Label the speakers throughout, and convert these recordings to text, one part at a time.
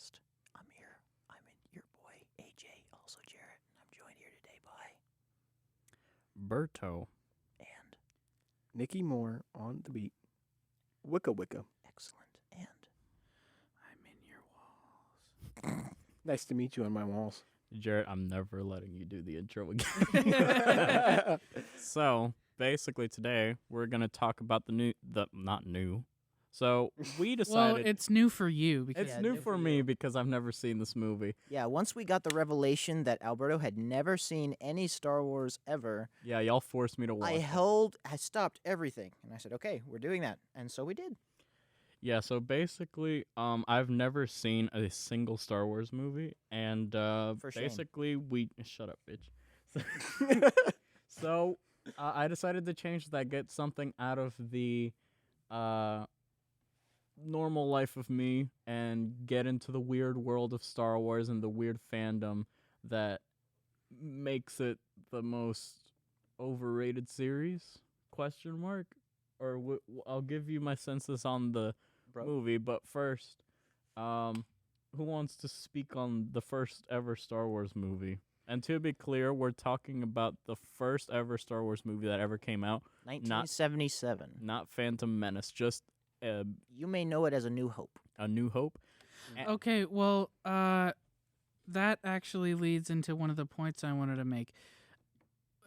Speaker 1: podcast. I'm here. Your boy, AJ, also Jarrett, and I'm joined here today by
Speaker 2: Alberto.
Speaker 1: and
Speaker 3: Nikki Moore on the beat. Wicca Wicca.
Speaker 1: excellent and
Speaker 2: I'm in your walls.
Speaker 3: Nice to meet you on my walls.
Speaker 2: Jarrett, I'm never letting you do the intro again. So, basically today, we're going to talk about not new. So, we decided...
Speaker 4: Well, it's new for you because
Speaker 2: it's new for me because I've never seen this movie.
Speaker 1: yeah. Once we got the revelation that Alberto had never seen any Star Wars ever,
Speaker 2: Yeah, y'all forced me to watch
Speaker 1: I stopped everything, and I said, "Okay, we're doing that," and so we did.
Speaker 2: Yeah, so basically, I've never seen a single Star Wars movie, and
Speaker 1: For shame.
Speaker 2: basically shut up, bitch. So I decided to change that, get something out of the normal life of me, and get into the weird world of Star Wars and the weird fandom that makes it the most overrated series? Question mark. Or I'll give you my senses on the movie, but first, who wants to speak on the first ever Star Wars movie? And to be clear, we're talking about the first ever Star Wars movie that ever came out,
Speaker 1: 1977.
Speaker 2: not Phantom Menace, just
Speaker 1: You may know it as A New Hope.
Speaker 2: A New Hope.
Speaker 4: Okay, well, that actually leads into one of the points I wanted to make.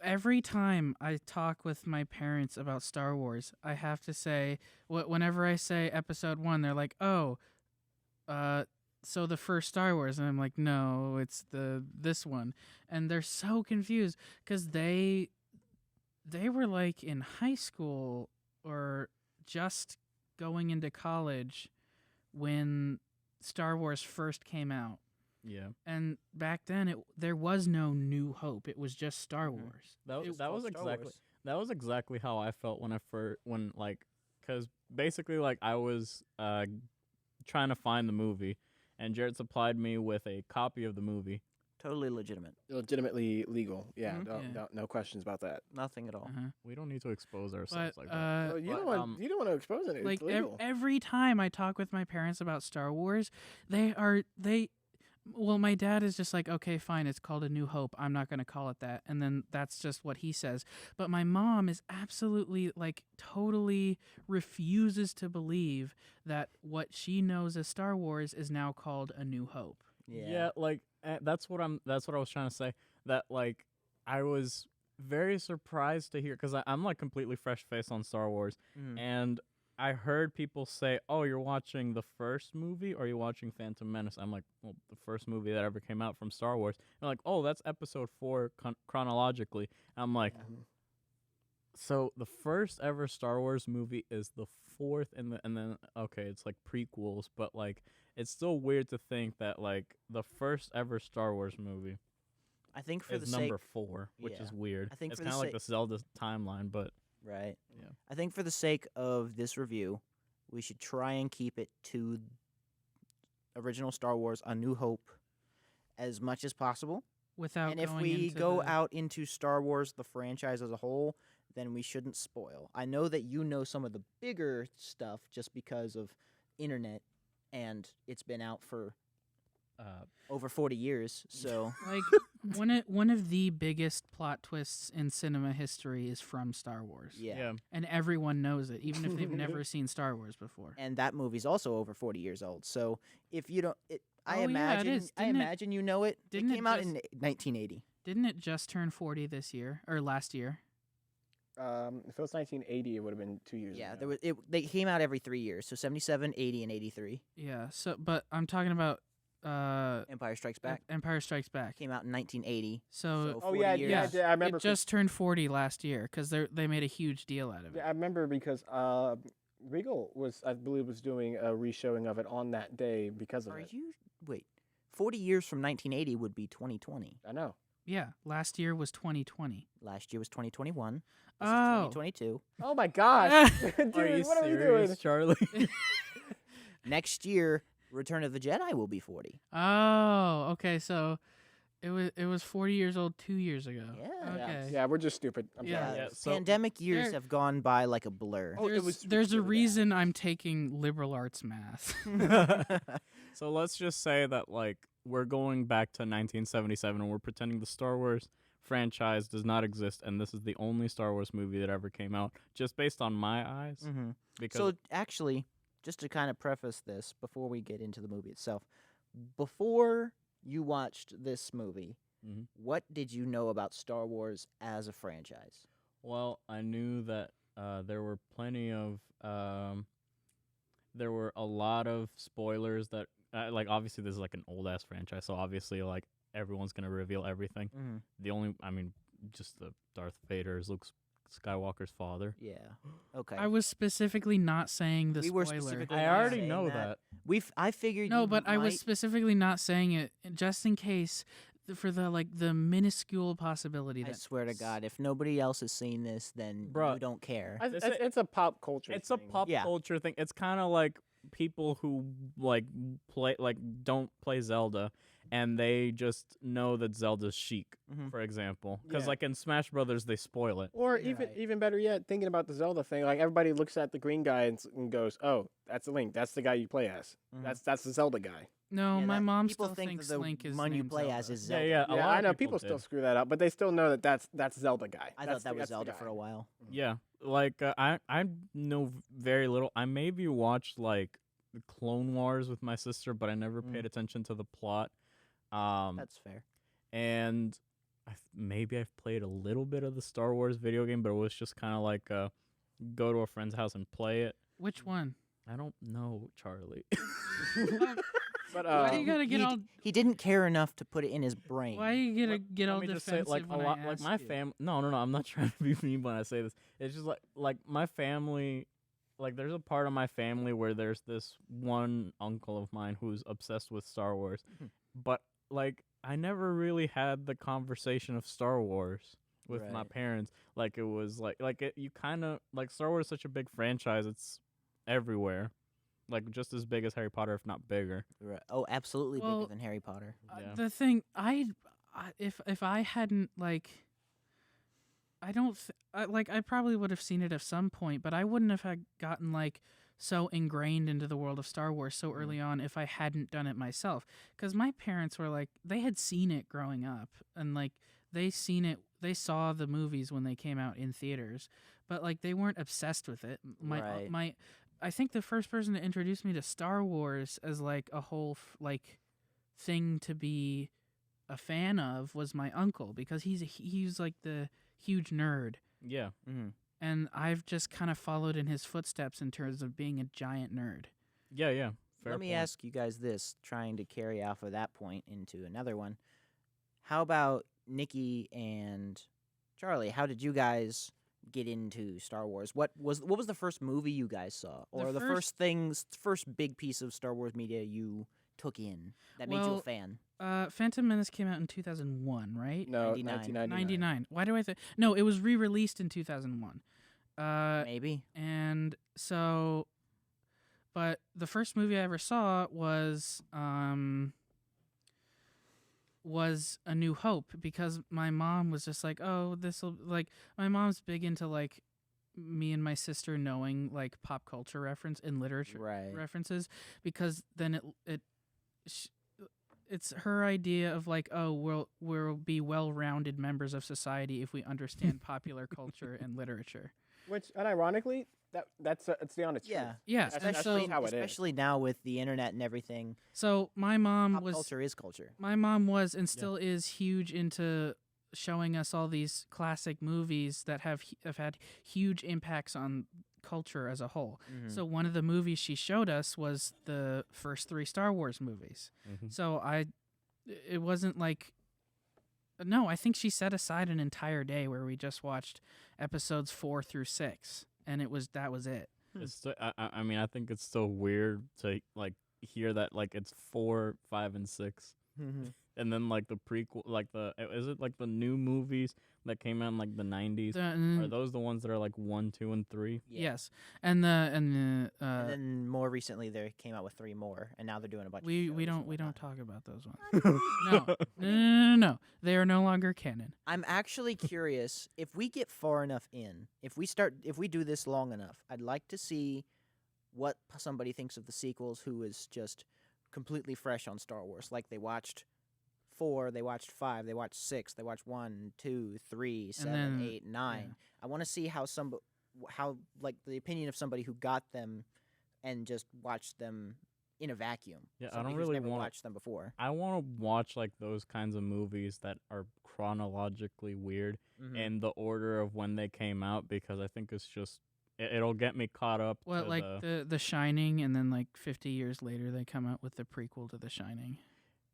Speaker 4: Every time I talk with my parents about Star Wars, I have to say, whenever I say Episode 1, they're like, "Oh, so the first Star Wars," and I'm like, "No, it's this one," and they're so confused because they were like in high school or just going into college when Star Wars first came out.
Speaker 2: Yeah.
Speaker 4: And back then, there was no New Hope. It was just Star Wars.
Speaker 2: That was
Speaker 1: called Star
Speaker 2: exactly
Speaker 1: Wars.
Speaker 2: that was exactly how I felt because basically I was trying to find the movie, and Jared supplied me with a copy of the movie.
Speaker 1: Totally legitimate.
Speaker 3: Legitimately legal. Yeah,
Speaker 4: Yeah.
Speaker 3: no questions about that.
Speaker 1: Nothing at all.
Speaker 4: Uh-huh.
Speaker 2: We don't need to expose ourselves
Speaker 4: But
Speaker 2: like that.
Speaker 3: Well, you
Speaker 2: but,
Speaker 3: don't want to expose it.
Speaker 4: like
Speaker 3: It's legal.
Speaker 4: every time I talk with my parents about Star Wars, well, my dad is just like, "Okay, fine, it's called A New Hope. I'm not going to call it that." And then that's just what he says. But my mom is absolutely, totally refuses to believe that what she knows as Star Wars is now called A New Hope.
Speaker 1: Yeah.
Speaker 2: That's what I was trying to say. That I was very surprised to hear because I'm completely fresh faced on Star Wars,
Speaker 1: Mhm.
Speaker 2: and I heard people say, "Oh, you're watching the first movie, or you're watching Phantom Menace?" I'm like, "Well, the first movie that ever came out from Star Wars." And they're like, "Oh, that's Episode 4 chronologically." And I'm like, so the first ever Star Wars movie is the fourth, and then okay, it's prequels, but it's still weird to think that the first ever Star Wars movie
Speaker 1: I think for
Speaker 2: is
Speaker 1: the sake,
Speaker 2: number 4, which
Speaker 1: Yeah.
Speaker 2: is weird.
Speaker 1: I think
Speaker 2: it's
Speaker 1: for the
Speaker 2: kind of like
Speaker 1: sake-
Speaker 2: the Zelda timeline, but
Speaker 1: right?
Speaker 2: Yeah.
Speaker 1: I think for the sake of this review, we should try and keep it to original Star Wars: A New Hope as much as possible.
Speaker 4: Without
Speaker 1: And if
Speaker 4: going
Speaker 1: we
Speaker 4: into
Speaker 1: go
Speaker 4: the-
Speaker 1: out into Star Wars, the franchise as a whole, then we shouldn't spoil. I know that you know some of the bigger stuff just because of internet, and it's been out for over 40 years. So
Speaker 4: one of the biggest plot twists in cinema history is from Star Wars.
Speaker 1: yeah.
Speaker 4: And everyone knows it, even if they've never seen Star Wars before.
Speaker 1: And that movie's also over 40 years old. So if you don't, I
Speaker 4: Oh, yeah, it
Speaker 1: imagine,
Speaker 4: is.
Speaker 1: I
Speaker 4: Didn't it-
Speaker 1: imagine you know it. It
Speaker 4: didn't it
Speaker 1: came out
Speaker 4: just-
Speaker 1: in 1980.
Speaker 4: Didn't it just turn 40 this year or last year?
Speaker 3: If it was 1980, it would have been 2 years
Speaker 1: Yeah,
Speaker 3: ago.
Speaker 1: they came out every 3 years. So 77, 80, and 83.
Speaker 4: Yeah. So, but I'm talking about
Speaker 1: Empire Strikes Back
Speaker 4: Empire Strikes Back.
Speaker 1: came out in 1980.
Speaker 4: So,
Speaker 1: So
Speaker 3: Oh
Speaker 1: 40
Speaker 3: yeah,
Speaker 1: years.
Speaker 3: I remember.
Speaker 4: it just turned 40 last year because they made a huge deal out of it.
Speaker 3: I remember because Regal I believe, was doing a reshowing of it on that day because of
Speaker 1: Are
Speaker 3: it.
Speaker 1: you wait? 40 years from 1980 would be 2020.
Speaker 3: I know.
Speaker 4: Yeah. Last year was 2020.
Speaker 1: Last year was 2021. This
Speaker 4: Oh.
Speaker 1: is 2022.
Speaker 3: Oh my gosh, dude,
Speaker 2: are you
Speaker 3: what
Speaker 2: serious,
Speaker 3: are we doing?
Speaker 2: Charlie?
Speaker 1: Next year, Return of the Jedi will be 40.
Speaker 4: Oh, okay. So It was 40 years old 2 years ago.
Speaker 1: Yeah.
Speaker 4: Okay.
Speaker 3: Yeah, we're just stupid. I'm
Speaker 4: Yeah.
Speaker 3: sorry.
Speaker 2: Yeah, so-
Speaker 1: Pandemic years
Speaker 4: There-
Speaker 1: have gone by like a blur.
Speaker 3: Oh, it
Speaker 4: There's,
Speaker 3: was
Speaker 4: there's a
Speaker 3: really bad.
Speaker 4: reason I'm taking liberal arts math.
Speaker 2: So let's just say that like we're going back to 1977 and we're pretending the Star Wars franchise does not exist and this is the only Star Wars movie that ever came out, just based on my eyes.
Speaker 1: hmm
Speaker 2: Because
Speaker 1: So actually, just to kind of preface this before we get into the movie itself, before you watched this movie,
Speaker 2: Mhm.
Speaker 1: what did you know about Star Wars as a franchise?
Speaker 2: well, I knew that there were plenty of there were a lot of spoilers that like obviously this is like an old ass franchise, so obviously like everyone's gonna reveal everything.
Speaker 1: Mm-hmm.
Speaker 2: The only just the Darth Vader is Luke Skywalker's father.
Speaker 1: Yeah. Okay.
Speaker 4: I was specifically not saying the
Speaker 1: We were
Speaker 4: spoiler.
Speaker 1: specifically
Speaker 2: I
Speaker 1: not
Speaker 2: already
Speaker 1: saying
Speaker 2: know
Speaker 1: that.
Speaker 2: that.
Speaker 1: I figured.
Speaker 4: No,
Speaker 1: you
Speaker 4: but I was
Speaker 1: might-
Speaker 4: specifically not saying it just in case for the minuscule possibility
Speaker 1: I
Speaker 4: that
Speaker 1: swear to God, if nobody else has seen this, then
Speaker 2: Bruh.
Speaker 1: you don't care.
Speaker 3: I,
Speaker 2: This
Speaker 3: it's,
Speaker 2: is-
Speaker 3: it's a pop culture.
Speaker 2: It's a
Speaker 3: thing.
Speaker 2: pop
Speaker 1: Yeah.
Speaker 2: culture thing. It's kind of like people who like don't play Zelda and they just know that Zelda's chic,
Speaker 1: Mhm.
Speaker 2: for example. Because
Speaker 3: Yeah.
Speaker 2: like in Smash Brothers, they spoil it.
Speaker 3: Or
Speaker 1: Yeah.
Speaker 3: even
Speaker 1: Right.
Speaker 3: even better yet, thinking about the Zelda thing, like everybody looks at the green guy and goes, "Oh, that's a Link. That's the guy you play as.
Speaker 1: Mhm.
Speaker 3: That's the Zelda guy."
Speaker 4: no,
Speaker 1: Yeah,
Speaker 4: my
Speaker 1: that-
Speaker 4: mom
Speaker 1: people
Speaker 4: still
Speaker 1: think
Speaker 4: thinks
Speaker 1: that the
Speaker 4: Link is
Speaker 1: one you
Speaker 4: named
Speaker 1: play
Speaker 4: Zelda.
Speaker 1: as is
Speaker 2: Yeah,
Speaker 1: Zelda.
Speaker 2: yeah. A
Speaker 3: Yeah,
Speaker 2: lot
Speaker 3: I know
Speaker 2: of
Speaker 3: people
Speaker 2: did.
Speaker 3: still screw that up, but they still know that that's Zelda guy.
Speaker 1: I
Speaker 3: That's
Speaker 1: thought that was
Speaker 3: that's the
Speaker 1: Zelda
Speaker 3: guy.
Speaker 1: for a while.
Speaker 2: Yeah, like I know very little. I maybe watched like the Clone Wars with my sister, but I never paid attention to the plot.
Speaker 1: That's fair.
Speaker 2: And maybe I've played a little bit of the Star Wars video game, but it was just kind of like go to a friend's house and play it.
Speaker 4: Which one?
Speaker 2: I don't know, Charlie.
Speaker 3: But
Speaker 4: Why do you gotta get
Speaker 1: he,
Speaker 4: all?
Speaker 1: he didn't care enough to put it in his brain.
Speaker 4: Why you gonna
Speaker 2: Let-
Speaker 4: get
Speaker 2: let
Speaker 4: all
Speaker 2: me just say,
Speaker 4: defensive
Speaker 2: like a
Speaker 4: when
Speaker 2: lot,
Speaker 4: I
Speaker 2: like
Speaker 4: ask
Speaker 2: my
Speaker 4: you?
Speaker 2: fam. No, I'm not trying to be mean when I say this. It's just like my family. Like there's a part of my family where there's this one uncle of mine who's obsessed with Star Wars, but like I never really had the conversation of Star Wars with my
Speaker 1: Right.
Speaker 2: parents. Like it was you kind of like Star Wars is such a big franchise. It's everywhere, like just as big as Harry Potter, if not bigger.
Speaker 1: Right. Oh, absolutely
Speaker 4: Well,
Speaker 1: bigger than Harry Potter.
Speaker 2: Yeah.
Speaker 4: The thing if I hadn't like I don't like I probably would have seen it at some point, but I wouldn't have had gotten like so ingrained into the world of Star Wars so early on if I hadn't done it myself. Because my parents were like they had seen it growing up and like they saw the movies when they came out in theaters, but like they weren't obsessed with it.
Speaker 1: Right.
Speaker 4: I think the first person to introduce me to Star Wars as like a whole like thing to be a fan of was my uncle because he's like the huge nerd,
Speaker 2: Yeah.
Speaker 1: Mm-hmm.
Speaker 4: and I've just kind of followed in his footsteps in terms of being a giant nerd.
Speaker 2: Yeah. Yeah. Fair
Speaker 1: Let me
Speaker 2: point.
Speaker 1: ask you guys this, trying to carry off of that point into another one. How about Nikki and Charlie? How did you guys get into Star Wars? What was the first movie you guys saw, or the first big piece of Star Wars media you took in that made you a
Speaker 4: Well,
Speaker 1: fan?
Speaker 4: Phantom Menace came out in 2001, right?
Speaker 3: no,
Speaker 1: 99.
Speaker 3: 1999.
Speaker 4: 99. Why do I think? No, it was re-released in 2001.
Speaker 1: Maybe.
Speaker 4: And so, but the first movie I ever saw was A New Hope because my mom was just like, oh, this'll like my mom's big into like me and my sister knowing like pop culture reference and literature
Speaker 1: Right.
Speaker 4: references because then it's her idea of like, oh, we'll be well-rounded members of society if we understand popular culture and literature.
Speaker 3: Which, unironically, that's it's the honest truth.
Speaker 1: Yeah.
Speaker 4: Yeah,
Speaker 3: That's-
Speaker 4: and
Speaker 3: that's
Speaker 4: so
Speaker 3: just how it is.
Speaker 1: Especially now with the internet and everything,
Speaker 4: so my mom
Speaker 1: pop
Speaker 4: was
Speaker 1: culture is culture.
Speaker 4: my mom was and still is huge into showing us all these classic movies that have had huge impacts on culture as a whole.
Speaker 1: Mhm.
Speaker 4: So one of the movies she showed us was the first 3 Star Wars movies.
Speaker 2: Mhm.
Speaker 4: So it wasn't like, no, I think she set aside an entire day where we just watched episodes 4 through 6, and that was it.
Speaker 2: It's still, I mean, I think it's still weird to like hear that like it's 4, 5, and 6.
Speaker 1: Mhm.
Speaker 2: and then like the prequel, like is it like the new movies that came out in like the 90s? Are those the ones that are like 1, 2, and 3?
Speaker 1: Yeah.
Speaker 4: Yes, and the
Speaker 1: And then more recently they came out with 3 more, and now they're doing a bunch.
Speaker 4: we
Speaker 1: of
Speaker 4: we
Speaker 1: shows and
Speaker 4: don't
Speaker 1: whatnot.
Speaker 4: talk about those ones. No. They are no longer canon.
Speaker 1: I'm actually curious if we get far enough in, if we do this long enough, I'd like to see what somebody thinks of the sequels who is just completely fresh on Star Wars. Like they watched 4, they watched 5, they watched 6, they watched 1, 2, 3, 7,
Speaker 4: then-
Speaker 1: 8, 9. I want to see how like the opinion of somebody who got them and just watched them in a vacuum.
Speaker 2: Yeah, I
Speaker 1: Somebody
Speaker 2: don't
Speaker 1: who's
Speaker 2: really
Speaker 1: never
Speaker 2: want.
Speaker 1: watched them before.
Speaker 2: I want to watch like those kinds of movies that are chronologically weird
Speaker 1: Mhm.
Speaker 2: in the order of when they came out, because I think it's just it'll get me caught up.
Speaker 4: Well,
Speaker 2: to
Speaker 4: like the Shining, and then like 50 years later they come out with the prequel to The Shining.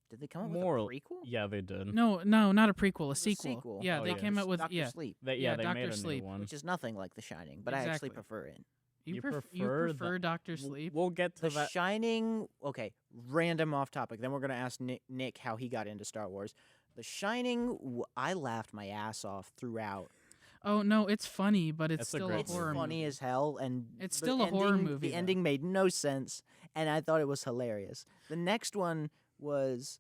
Speaker 1: Did they come up
Speaker 2: More-
Speaker 1: with a prequel?
Speaker 2: Yeah, they did.
Speaker 4: No, not a prequel, a
Speaker 1: was a
Speaker 4: sequel.
Speaker 1: sequel.
Speaker 4: Yeah,
Speaker 2: Oh,
Speaker 4: they
Speaker 2: yeah.
Speaker 4: came out with
Speaker 1: Dr. Sleep,
Speaker 2: They
Speaker 4: Yeah,
Speaker 2: they
Speaker 4: Dr.
Speaker 2: made a
Speaker 4: Sleep,
Speaker 2: new one.
Speaker 1: which is nothing like The Shining, but I actually
Speaker 4: Exactly.
Speaker 1: prefer it.
Speaker 4: You
Speaker 2: You
Speaker 4: prefer
Speaker 2: prefer
Speaker 4: Doctor
Speaker 2: W-
Speaker 4: Sleep?
Speaker 2: We'll get to
Speaker 1: The
Speaker 2: that.
Speaker 1: Shining, okay, random off topic. Then we're going to ask Nick how he got into Star Wars. The Shining, I laughed my ass off throughout.
Speaker 4: Oh no, it's funny, but it's
Speaker 2: That's a
Speaker 4: still
Speaker 2: great
Speaker 4: a
Speaker 1: It's
Speaker 4: horror
Speaker 1: funny
Speaker 4: movie.
Speaker 1: as hell, and
Speaker 4: It's
Speaker 1: the
Speaker 4: still a horror
Speaker 1: ending-
Speaker 4: movie,
Speaker 1: The
Speaker 4: though.
Speaker 1: ending made no sense, and I thought it was hilarious. The next one was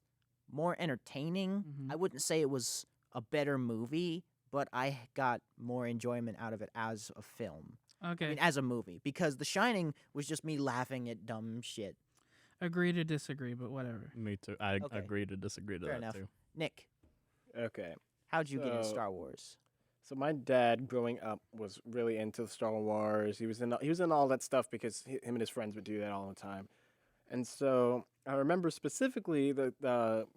Speaker 1: more entertaining.
Speaker 4: Mhm.
Speaker 1: I wouldn't say it was a better movie, but I got more enjoyment out of it as a film.
Speaker 4: Okay,
Speaker 1: I mean, as a movie, because The Shining was just me laughing at dumb shit.
Speaker 4: agree to disagree, but whatever.
Speaker 2: Me too. I
Speaker 1: Okay.
Speaker 2: agree to disagree to
Speaker 1: Fair
Speaker 2: that
Speaker 1: enough.
Speaker 2: too.
Speaker 1: Nick,
Speaker 3: Okay.
Speaker 1: how'd you get into
Speaker 3: So-
Speaker 1: Star Wars?
Speaker 3: So my dad, growing up, was really into Star Wars. He was in all that stuff because him and his friends would do that all the time. And so I remember specifically the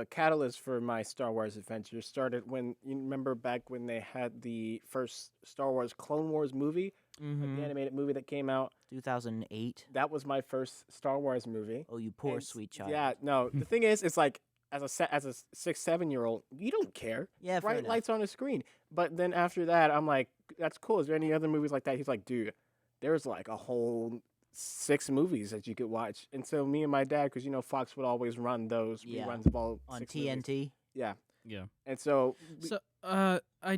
Speaker 3: catalyst for my Star Wars adventure started when you remember back when they had the first Star Wars Clone Wars movie, like the animated movie that came out.
Speaker 1: 2008.
Speaker 3: That was my first Star Wars movie.
Speaker 1: Oh, you poor
Speaker 3: And
Speaker 1: sweet child.
Speaker 3: Yeah, no. The thing is, it's like as a 6, 7-year-old, you don't care.
Speaker 1: Yeah, fair
Speaker 3: Bright
Speaker 1: enough.
Speaker 3: lights on the screen. But then after that, I'm like, that's cool. Is there any other movies like that? He's like, dude, there's like a whole 6 movies that you could watch. And so me and my dad, because Fox would always run those
Speaker 1: Yeah.
Speaker 3: reruns of all
Speaker 1: On
Speaker 3: 6 movies.
Speaker 1: TNT.
Speaker 3: Yeah.
Speaker 2: Yeah.
Speaker 3: And so,
Speaker 4: So,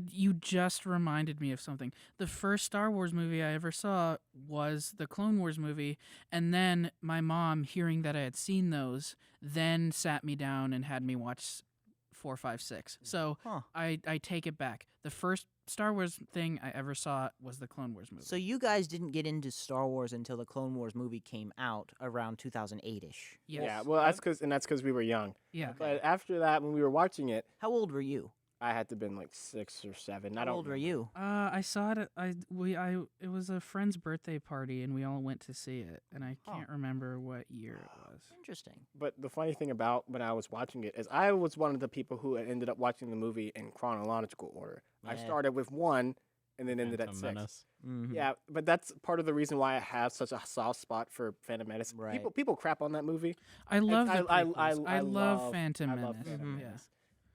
Speaker 4: you just reminded me of something. The first Star Wars movie I ever saw was the Clone Wars movie, and then my mom, hearing that I had seen those, then sat me down and had me watch 4, 5, 6. So
Speaker 1: Huh.
Speaker 4: I take it back. The first Star Wars thing I ever saw was the Clone Wars movie.
Speaker 1: So you guys didn't get into Star Wars until the Clone Wars movie came out around 2008ish.
Speaker 4: yes.
Speaker 3: yeah, well, that's because we were young.
Speaker 4: Yeah.
Speaker 3: But after that, when we were watching it,
Speaker 1: How old were you?
Speaker 3: I had to have been like 6 or 7. I
Speaker 1: How
Speaker 3: don't
Speaker 1: old were
Speaker 3: remember.
Speaker 1: you?
Speaker 4: I saw it. It was a friend's birthday party, and we all went to see it. And I
Speaker 1: Huh.
Speaker 4: can't remember what year it was.
Speaker 1: Interesting.
Speaker 3: But the funny thing about when I was watching it is I was one of the people who ended up watching the movie in chronological order. I
Speaker 1: Yeah.
Speaker 3: started with 1 and then ended at
Speaker 2: Phantom
Speaker 3: 6.
Speaker 2: Menace.
Speaker 1: Mhm.
Speaker 3: Yeah, but that's part of the reason why I have such a soft spot for Phantom Menace.
Speaker 1: Right.
Speaker 3: People crap on that movie.
Speaker 4: I love the
Speaker 3: I-
Speaker 4: prequels.
Speaker 3: I
Speaker 4: love
Speaker 3: love-
Speaker 4: Phantom
Speaker 3: I
Speaker 4: Menace.
Speaker 3: love Phantom
Speaker 1: Mhm.
Speaker 4: Yeah.
Speaker 3: Menace.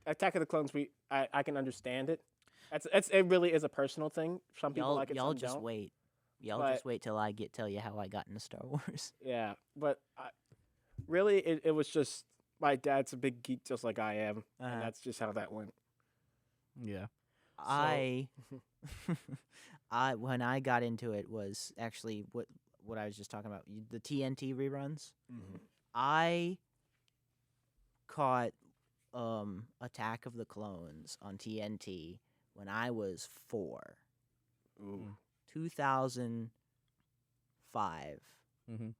Speaker 3: Attack of the Clones, I can understand it. It really is a personal thing. Some people like it,
Speaker 1: y'all
Speaker 3: some
Speaker 1: just
Speaker 3: don't.
Speaker 1: wait. Y'all
Speaker 3: But-
Speaker 1: just wait till I tell you how I got into Star Wars.
Speaker 3: Yeah, but really, it was just my dad's a big geek just like I am,
Speaker 1: Uh-huh.
Speaker 3: and that's just how that went.
Speaker 2: Yeah.
Speaker 1: I when I got into it was actually what I was just talking about, the TNT reruns. I caught Attack of the Clones on TNT when I was 4.
Speaker 3: Ooh.
Speaker 1: 2005
Speaker 2: Mm-hmm.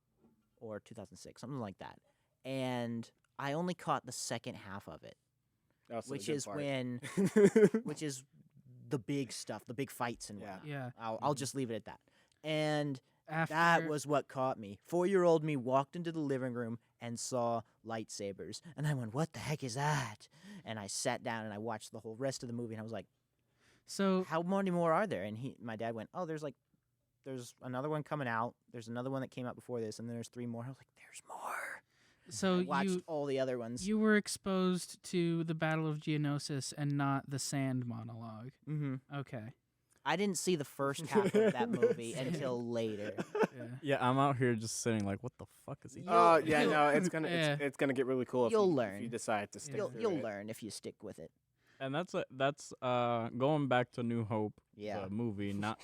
Speaker 1: or 2006, something like that. And I only caught the second half of it,
Speaker 3: That's the
Speaker 1: which
Speaker 3: good
Speaker 1: is
Speaker 3: part.
Speaker 1: which is the big stuff, the big fights and
Speaker 3: Yeah.
Speaker 1: whatnot.
Speaker 4: Yeah.
Speaker 1: I'll just leave it at that. And
Speaker 4: After
Speaker 1: that was what caught me. 4-year-old me walked into the living room and saw lightsabers, and I went, "What the heck is that?" And I sat down and I watched the whole rest of the movie, and I was like,
Speaker 4: so
Speaker 1: "How many more are there?" And my dad went, "Oh, there's another one coming out. There's another one that came out before this, and then there's 3 more." I was like, "There's more."
Speaker 4: so
Speaker 1: I watched all the other ones.
Speaker 4: you were exposed to the Battle of Geonosis and not the Sand monologue.
Speaker 1: Mm-hmm.
Speaker 4: Okay.
Speaker 1: I didn't see the first half of that movie until later.
Speaker 4: Yeah.
Speaker 2: Yeah, I'm out here just sitting like, what the fuck is he?
Speaker 1: You'll-
Speaker 3: Yeah, no, it's gonna
Speaker 4: Yeah.
Speaker 3: it's gonna get really cool if
Speaker 1: You'll
Speaker 3: you,
Speaker 1: learn.
Speaker 3: if you decide to stick
Speaker 1: You'll
Speaker 3: through it.
Speaker 1: learn if you stick with it.
Speaker 2: And that's going back to New Hope,
Speaker 1: Yeah.
Speaker 2: the movie. Not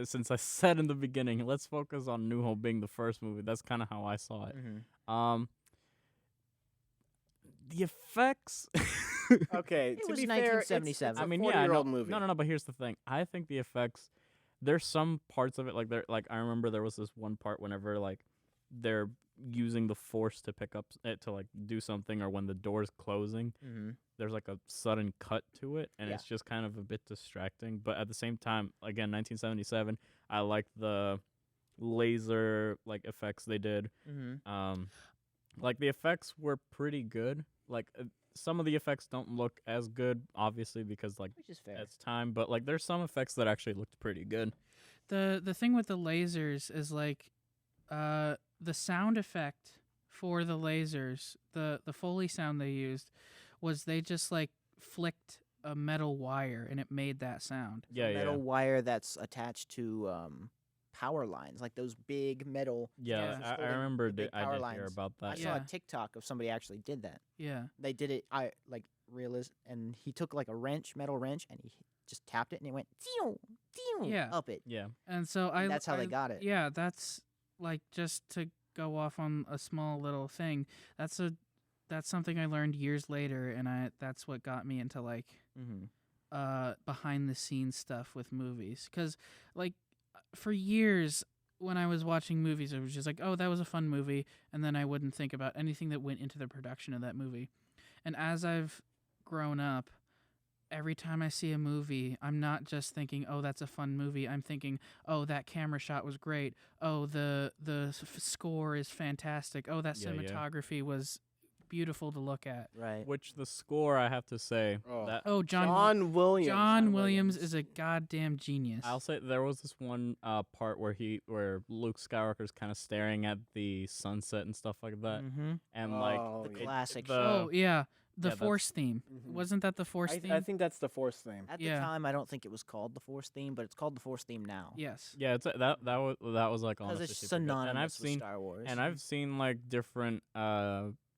Speaker 2: since I said in the beginning, let's focus on New Hope being the first movie. That's kind of how I saw it.
Speaker 1: Mm-hmm.
Speaker 2: The effects.
Speaker 3: Okay,
Speaker 1: It
Speaker 3: to
Speaker 1: was
Speaker 3: be fair, it's
Speaker 1: 1977.
Speaker 3: a
Speaker 2: I mean,
Speaker 3: 40-year-old
Speaker 2: no,
Speaker 3: movie.
Speaker 2: no. But here's the thing. I think the effects. There's some parts of it like I remember there was this one part whenever like they're using the force to pick up to like do something, or when the door's closing.
Speaker 1: Mm-hmm.
Speaker 2: There's like a sudden cut to it, and
Speaker 1: Yeah.
Speaker 2: it's just kind of a bit distracting. But at the same time, again, 1977, I like the laser like effects they did.
Speaker 1: Mm-hmm.
Speaker 2: Like the effects were pretty good. Like some of the effects don't look as good, obviously, because like
Speaker 1: Which is fair.
Speaker 2: it's time. But like there's some effects that actually looked pretty good.
Speaker 4: The thing with the lasers is like the sound effect for the lasers, the Foley sound they used was they just like flicked a metal wire and it made that sound.
Speaker 2: Yeah,
Speaker 1: Metal wire that's attached to power lines, like those big metal.
Speaker 2: yeah.
Speaker 4: Yeah.
Speaker 2: I
Speaker 1: Holding
Speaker 2: remember
Speaker 1: the big
Speaker 2: I
Speaker 1: power
Speaker 2: did
Speaker 1: lines.
Speaker 2: hear about
Speaker 1: I
Speaker 2: that.
Speaker 1: saw a
Speaker 4: Yeah.
Speaker 1: TikTok of somebody actually did that.
Speaker 4: Yeah.
Speaker 1: They did it. And he took like a metal wrench, and he just tapped it, and it went
Speaker 4: Yeah.
Speaker 1: up it.
Speaker 2: Yeah.
Speaker 4: And so
Speaker 1: And that's how they got it.
Speaker 4: Yeah, that's like just to go off on a small little thing. That's something I learned years later, and that's what got me into like
Speaker 1: Mm-hmm.
Speaker 4: behind the scenes stuff with movies. Because like for years when I was watching movies, I was just like, oh, that was a fun movie, and then I wouldn't think about anything that went into the production of that movie. And as I've grown up, every time I see a movie, I'm not just thinking, "Oh, that's a fun movie." I'm thinking, "Oh, that camera shot was great. Oh, the score is fantastic. Oh, that
Speaker 2: Yeah, yeah.
Speaker 4: cinematography was beautiful to look at."
Speaker 1: Right.
Speaker 2: Which the score, I have to say,
Speaker 3: Oh.
Speaker 2: that
Speaker 4: Oh,
Speaker 3: John Williams.
Speaker 4: John Williams is a goddamn genius.
Speaker 2: I'll say there was this one part where Luke Skywalker's kind of staring at the sunset and stuff like that,
Speaker 1: Mm-hmm.
Speaker 2: and like
Speaker 3: Oh,
Speaker 1: The
Speaker 3: yeah.
Speaker 1: classic.
Speaker 4: Oh yeah, the
Speaker 2: yeah, that's-
Speaker 4: Force theme.
Speaker 3: Mhm.
Speaker 4: Wasn't that the Force theme?
Speaker 3: I think that's the Force theme.
Speaker 1: At
Speaker 4: Yeah.
Speaker 1: the time, I don't think it was called the Force theme, but it's called the Force theme now.
Speaker 4: Yes.
Speaker 2: yeah, it's that was like
Speaker 1: Because
Speaker 2: honestly
Speaker 1: it's
Speaker 2: super good.
Speaker 1: synonymous
Speaker 2: And I've
Speaker 1: with
Speaker 2: seen
Speaker 1: Star Wars.
Speaker 2: and I've seen like different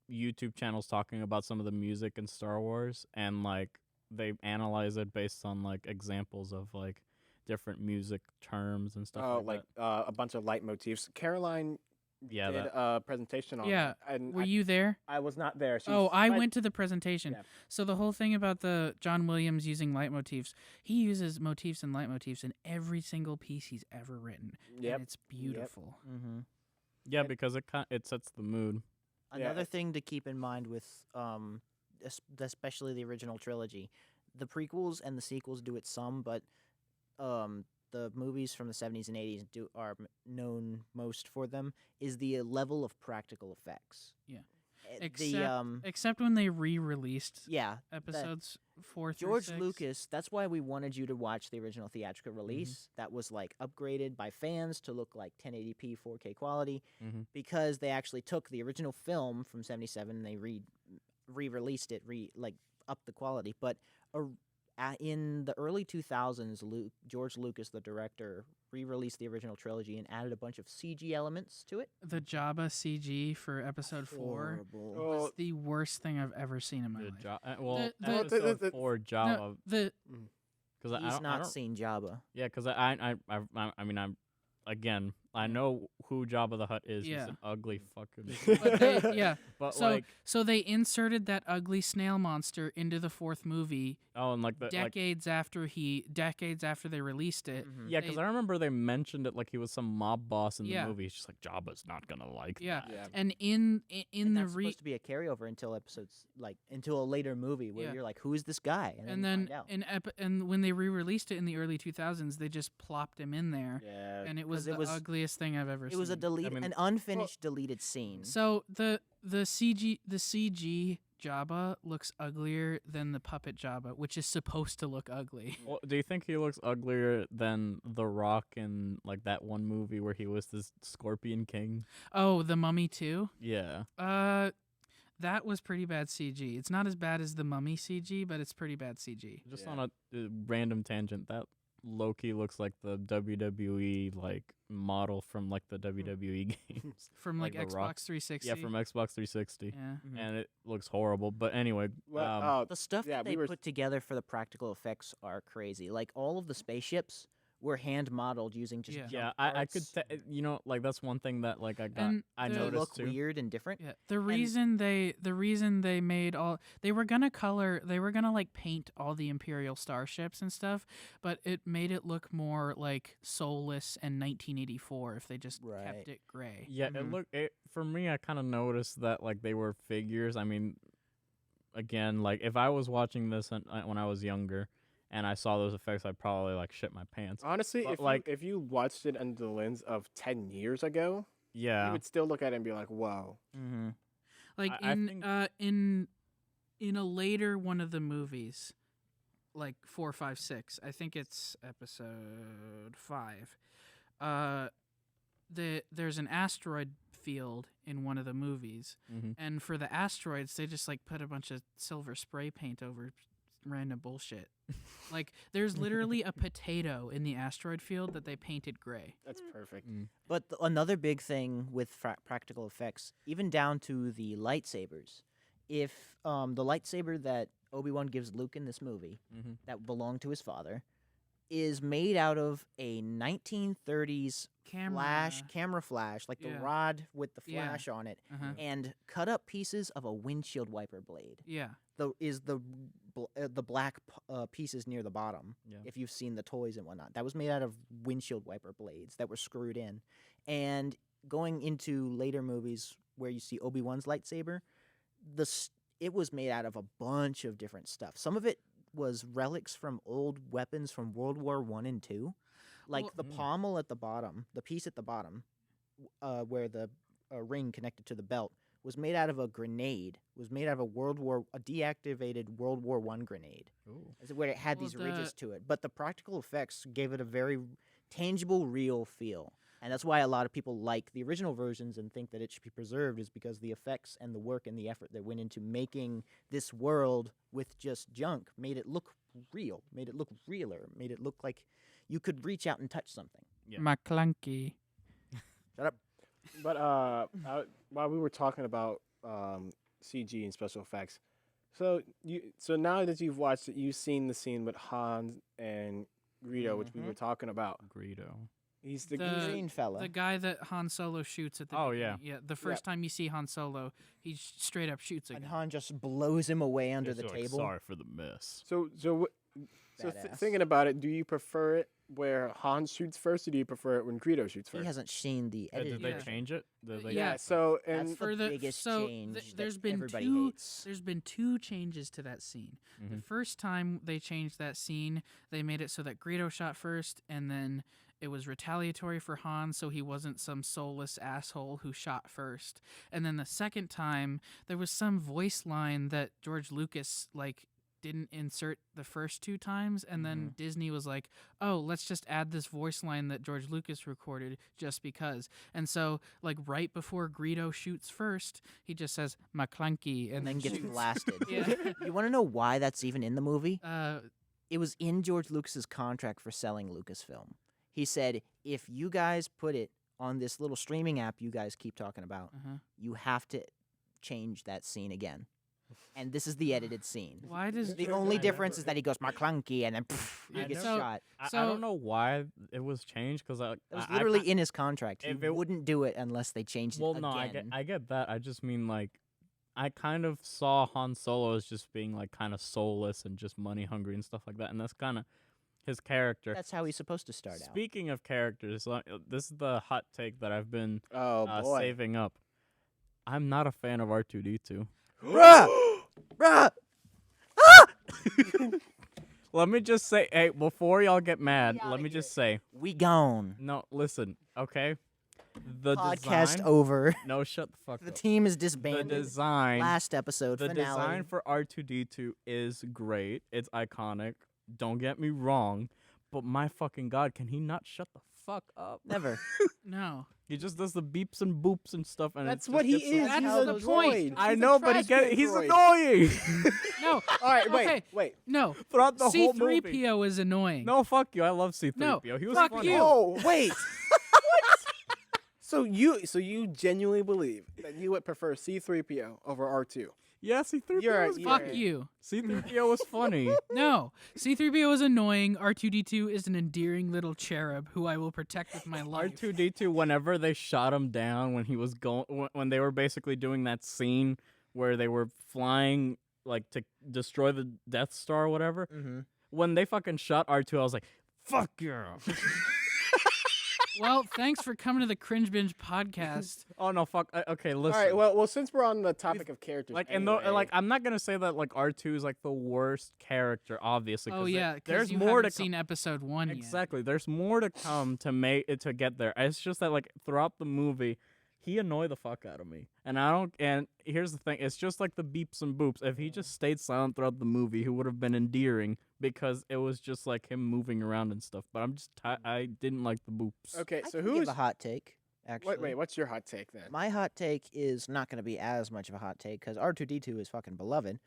Speaker 2: YouTube channels talking about some of the music in Star Wars, and like they analyze it based on like examples of like different music terms and stuff
Speaker 3: Oh,
Speaker 2: like
Speaker 3: like a bunch of leitmotifs. Caroline
Speaker 2: that. Yeah,
Speaker 3: did
Speaker 2: that,
Speaker 3: a presentation on
Speaker 4: Yeah.
Speaker 3: it, and
Speaker 4: Were you there?
Speaker 3: I was not there. She
Speaker 4: Oh,
Speaker 3: was
Speaker 4: I
Speaker 3: right-
Speaker 4: went to the presentation.
Speaker 3: Yeah.
Speaker 4: So the whole thing about the John Williams using leitmotifs, he uses motifs and leitmotifs in every single piece he's ever written.
Speaker 3: Yep.
Speaker 4: And it's beautiful.
Speaker 1: Mm-hmm.
Speaker 2: yeah,
Speaker 3: and-
Speaker 2: because it sets the mood.
Speaker 3: Yeah.
Speaker 1: Another thing to keep in mind with, especially the original trilogy, the prequels and the sequels do it some, but the movies from the 70s and 80s are known most for them is the level of practical effects.
Speaker 4: Yeah.
Speaker 1: The
Speaker 4: Except when they re-released
Speaker 1: yeah,
Speaker 4: episodes 4 through
Speaker 1: George
Speaker 4: 6.
Speaker 1: Lucas, that's why we wanted you to watch the original theatrical release that was like upgraded by fans to look like 1080p 4K quality
Speaker 2: Mm-hmm.
Speaker 1: because they actually took the original film from 77 and they re-released it, upped the quality. But in the early 2000s, George Lucas, the director, re-released the original trilogy and added a bunch of CG elements to it.
Speaker 4: The Jabba CG for episode 4
Speaker 1: Horrible.
Speaker 3: Oh,
Speaker 4: was the worst thing I've ever seen in my
Speaker 2: Good
Speaker 4: life.
Speaker 2: job. Well,
Speaker 4: The-
Speaker 2: episode
Speaker 3: the-
Speaker 2: 4 Java,
Speaker 4: No, the
Speaker 2: because I
Speaker 1: He's
Speaker 2: don't,
Speaker 1: not seen Jabba.
Speaker 2: yeah, because I mean I'm again I know who Jabba the Hutt is.
Speaker 4: Yeah.
Speaker 2: He's an ugly fucking.
Speaker 4: but they, yeah.
Speaker 2: But
Speaker 4: So
Speaker 2: like
Speaker 4: so they inserted that ugly snail monster into the 4th movie
Speaker 2: and like the like
Speaker 4: decades after they released it.
Speaker 1: Mhm.
Speaker 2: yeah, because
Speaker 4: they-
Speaker 2: I remember they mentioned it like he was some mob boss in
Speaker 4: Yeah.
Speaker 2: the movie. He's just like Jabba's not gonna like
Speaker 4: Yeah.
Speaker 2: that.
Speaker 3: yeah.
Speaker 4: And in
Speaker 1: And
Speaker 4: the
Speaker 1: that's supposed to be a carryover until until a later movie where
Speaker 4: Yeah.
Speaker 1: you're like, who is this guy? And
Speaker 4: and
Speaker 1: you
Speaker 4: then
Speaker 1: find out.
Speaker 4: and when they re-released it in the early 2000s, they just plopped him in there,
Speaker 3: Yeah.
Speaker 4: and it was
Speaker 1: 'Cause it
Speaker 4: the
Speaker 1: was-
Speaker 4: ugliest thing I've ever
Speaker 1: It
Speaker 4: seen.
Speaker 1: was a
Speaker 2: mean-
Speaker 1: an unfinished deleted scene.
Speaker 4: So the CG Jabba looks uglier than the puppet Jabba, which is supposed to look ugly.
Speaker 2: Well, do you think he looks uglier than The Rock in like that one movie where he was this Scorpion King?
Speaker 4: Oh, the Mummy too.
Speaker 2: Yeah.
Speaker 4: That was pretty bad CG. It's not as bad as the Mummy CG, but it's pretty bad CG.
Speaker 2: Just
Speaker 3: Yeah.
Speaker 2: on a random tangent, that low-key looks like the WWE like model from like the WWE games.
Speaker 4: From like,
Speaker 2: like The
Speaker 4: Xbox
Speaker 2: Rock.
Speaker 4: 360.
Speaker 2: Yeah, from Xbox 360.
Speaker 4: Yeah.
Speaker 1: Mhm.
Speaker 2: And it looks horrible. But anyway,
Speaker 3: Well,
Speaker 1: The stuff
Speaker 3: yeah,
Speaker 1: that
Speaker 3: we
Speaker 1: they
Speaker 3: were-
Speaker 1: put together for the practical effects are crazy. Like all of the spaceships were hand modeled using just
Speaker 4: Yeah.
Speaker 1: jump
Speaker 2: yeah, I could
Speaker 1: parts.
Speaker 2: you know, like that's one thing that like I got
Speaker 4: And
Speaker 2: I
Speaker 4: the-
Speaker 1: They
Speaker 2: noticed
Speaker 1: look
Speaker 2: too.
Speaker 1: weird and different.
Speaker 4: Yeah, the reason they made all they were gonna like paint all the Imperial starships and stuff, but it made it look more like soulless and 1984 if they just kept
Speaker 1: Right.
Speaker 4: it gray.
Speaker 2: Yeah,
Speaker 1: Mhm.
Speaker 2: for me I kind of noticed that like they were figures. I mean, again, like if I was watching this when I was younger and I saw those effects, I'd probably like shit my pants.
Speaker 3: honestly,
Speaker 2: but,
Speaker 3: if
Speaker 2: like-
Speaker 3: if you watched it under the lens of 10 years ago,
Speaker 2: Yeah.
Speaker 3: you would still look at it and be like, "Whoa."
Speaker 1: Mm-hmm.
Speaker 4: Like
Speaker 2: I think-
Speaker 4: in a later one of the movies, like 4, 5, 6, I think it's episode 5. There's an asteroid field in one of the movies,
Speaker 2: Mhm.
Speaker 4: and for the asteroids, they just like put a bunch of silver spray paint over random bullshit. Like there's literally a potato in the asteroid field that they painted gray.
Speaker 3: That's perfect.
Speaker 1: But another big thing with practical effects, even down to the lightsabers, if the lightsaber that Obi-Wan gives Luke in this movie
Speaker 2: Mhm.
Speaker 1: that belonged to his father is made out of a 1930s camera flash, like the
Speaker 4: Yeah.
Speaker 1: rod with the
Speaker 4: Yeah.
Speaker 1: flash on it,
Speaker 4: Uh-huh.
Speaker 1: and cut up pieces of a windshield wiper blade.
Speaker 4: Yeah.
Speaker 1: The black pieces near the bottom.
Speaker 2: Yeah.
Speaker 1: If you've seen the toys and whatnot, that was made out of windshield wiper blades that were screwed in. And going into later movies where you see Obi-Wan's lightsaber, it was made out of a bunch of different stuff. Some of it was relics from old weapons from World War I and II, like
Speaker 4: Well-
Speaker 1: the pommel at the bottom, the piece at the bottom, where the ring connected to the belt was made out of a grenade. Was made out of a deactivated World War I grenade.
Speaker 2: Ooh.
Speaker 1: Is where it had
Speaker 4: Well,
Speaker 1: these ridges to it, but the practical effects gave it a very tangible, real feel. And that's why a lot of people like the original versions and think that it should be preserved, is because the effects and the work and the effort that went into making this world with just junk made it look real, made it look realer, made it look like you could reach out and touch something.
Speaker 2: Yeah.
Speaker 4: McClunky.
Speaker 1: Shut up.
Speaker 3: But while we were talking about CG and special effects, so now that you've watched it, you've seen the scene with Han and Greedo, which we
Speaker 1: Mhm.
Speaker 3: were talking about.
Speaker 2: Greedo.
Speaker 3: He's the,
Speaker 4: The-
Speaker 1: Green fella.
Speaker 4: The guy that Han Solo shoots at the
Speaker 2: Oh, yeah.
Speaker 4: beginning. Yeah, the first time you see Han Solo, he straight up shoots
Speaker 1: and
Speaker 4: again.
Speaker 1: Han just blows him away under the table.
Speaker 2: Sorry for the mess.
Speaker 3: so
Speaker 1: Badass.
Speaker 3: thinking about it, do you prefer it where Han shoots first, or do you prefer it when Greedo shoots
Speaker 1: He
Speaker 3: first?
Speaker 1: hasn't seen the edited
Speaker 2: Did they
Speaker 4: Yeah.
Speaker 2: change it? Did they
Speaker 4: Yeah.
Speaker 3: So
Speaker 1: That's
Speaker 3: and
Speaker 1: the
Speaker 4: For the-
Speaker 1: biggest
Speaker 4: so
Speaker 1: change
Speaker 4: there's
Speaker 1: that
Speaker 4: been
Speaker 1: everybody
Speaker 4: two-
Speaker 1: hates.
Speaker 4: There's been 2 changes to that scene. The
Speaker 2: Mhm.
Speaker 4: first time they changed that scene, they made it so that Greedo shot first, and then it was retaliatory for Han, so he wasn't some soulless asshole who shot first. And then the second time, there was some voice line that George Lucas didn't insert the first 2 times, and then Disney was like, "Oh, let's just add this voice line that George Lucas recorded just because." And so, right before Greedo shoots first, he just says "McClunky"
Speaker 1: and then gets
Speaker 4: shoots.
Speaker 1: blasted.
Speaker 4: Yeah.
Speaker 1: You want to know why that's even in the movie?
Speaker 4: Uh,
Speaker 1: It was in George Lucas's contract for selling Lucasfilm. He said, if you guys put it on this little streaming app you guys keep talking about,
Speaker 4: uh-huh.
Speaker 1: you have to change that scene again. And this is the edited scene.
Speaker 4: Why does
Speaker 1: The
Speaker 2: I
Speaker 1: only
Speaker 2: never-
Speaker 1: difference is that he goes McClunky and then he
Speaker 4: Yeah,
Speaker 1: gets
Speaker 4: so-
Speaker 1: shot.
Speaker 2: I
Speaker 4: So-
Speaker 2: don't know why it was changed because
Speaker 1: That was literally in his contract. He
Speaker 2: if it-
Speaker 1: wouldn't do it unless they changed
Speaker 2: Well,
Speaker 1: it
Speaker 2: no,
Speaker 1: again.
Speaker 2: I get that. I just mean I kind of saw Han Solo as just being kind of soulless and just money hungry and stuff like that, and that's kind of his character.
Speaker 1: That's how he's supposed to start out.
Speaker 2: Speaking of characters, this is the hot take that I've been
Speaker 3: oh boy,
Speaker 2: saving up. I'm not a fan of R2D2.
Speaker 1: Bruh! Bruh!
Speaker 2: Let me just say, hey, before y'all get mad,
Speaker 1: outta
Speaker 2: let me
Speaker 1: here.
Speaker 2: just say,
Speaker 1: We gone.
Speaker 2: no, listen, okay? The
Speaker 1: Podcast
Speaker 2: design,
Speaker 1: over.
Speaker 2: no, shut the fuck
Speaker 1: The
Speaker 2: up.
Speaker 1: team is
Speaker 2: The
Speaker 1: disbanded.
Speaker 2: design,
Speaker 1: Last episode
Speaker 2: the
Speaker 1: finale.
Speaker 2: design for R2D2 is great. It's iconic. Don't get me wrong, but my fucking god, can he not shut the fuck up.
Speaker 1: Never.
Speaker 4: No.
Speaker 2: He just does the beeps and boops and stuff, and
Speaker 3: That's
Speaker 2: it
Speaker 3: what
Speaker 2: just
Speaker 3: he
Speaker 2: gets
Speaker 3: is.
Speaker 4: That's
Speaker 3: He's
Speaker 4: the
Speaker 3: a
Speaker 4: point.
Speaker 3: droid.
Speaker 2: I
Speaker 3: He's a
Speaker 2: know, but
Speaker 3: trash can
Speaker 2: he's
Speaker 3: droid.
Speaker 2: annoying.
Speaker 4: No.
Speaker 3: All right, wait,
Speaker 4: Okay.
Speaker 3: wait.
Speaker 4: No.
Speaker 2: Throughout the whole movie.
Speaker 4: C-3PO is annoying.
Speaker 2: No, fuck you. I love C-3PO.
Speaker 4: No,
Speaker 2: He was
Speaker 4: fuck
Speaker 2: funny.
Speaker 4: you.
Speaker 3: Oh, wait. So you genuinely believe that you would prefer C-3PO over R2?
Speaker 2: Yeah, C-3PO
Speaker 3: You're-
Speaker 2: was
Speaker 3: you're-
Speaker 4: Fuck
Speaker 2: funny.
Speaker 4: you.
Speaker 2: C-3PO was funny.
Speaker 4: No. C-3PO is annoying. R2-D2 is an endearing little cherub who I will protect with my life.
Speaker 2: R2-D2, whenever they shot him down when he was going, when they were basically doing that scene where they were flying like to destroy the Death Star or whatever,
Speaker 1: Mm-hmm.
Speaker 2: when they fucking shot R2, I was like, fuck yeah.
Speaker 4: Well, thanks for coming to the Cringe Binge podcast.
Speaker 2: Oh no, fuck. Okay, listen.
Speaker 3: All right, well, since we're on the topic of characters,
Speaker 2: like
Speaker 3: anyway,
Speaker 2: and like I'm not gonna say that like R2 is like the worst character, obviously.
Speaker 4: Oh
Speaker 2: 'cause
Speaker 4: yeah,
Speaker 2: there's
Speaker 4: because you
Speaker 2: more to
Speaker 4: haven't seen episode 1 yet.
Speaker 2: Exactly. There's more to come to make it to get there. It's just that like throughout the movie, he annoyed the fuck out of me. And I don't and here's the thing, it's just like the beeps and boops. If he just stayed silent throughout the movie, he would have been endearing because it was just like him moving around and stuff. But I'm just I didn't like the boops.
Speaker 3: Okay,
Speaker 1: I
Speaker 3: so
Speaker 1: can
Speaker 3: who's
Speaker 1: give a hot take? Actually,
Speaker 3: wait, what's your hot take then?
Speaker 1: My hot take is not going to be as much of a hot take because R2D2 is fucking beloved.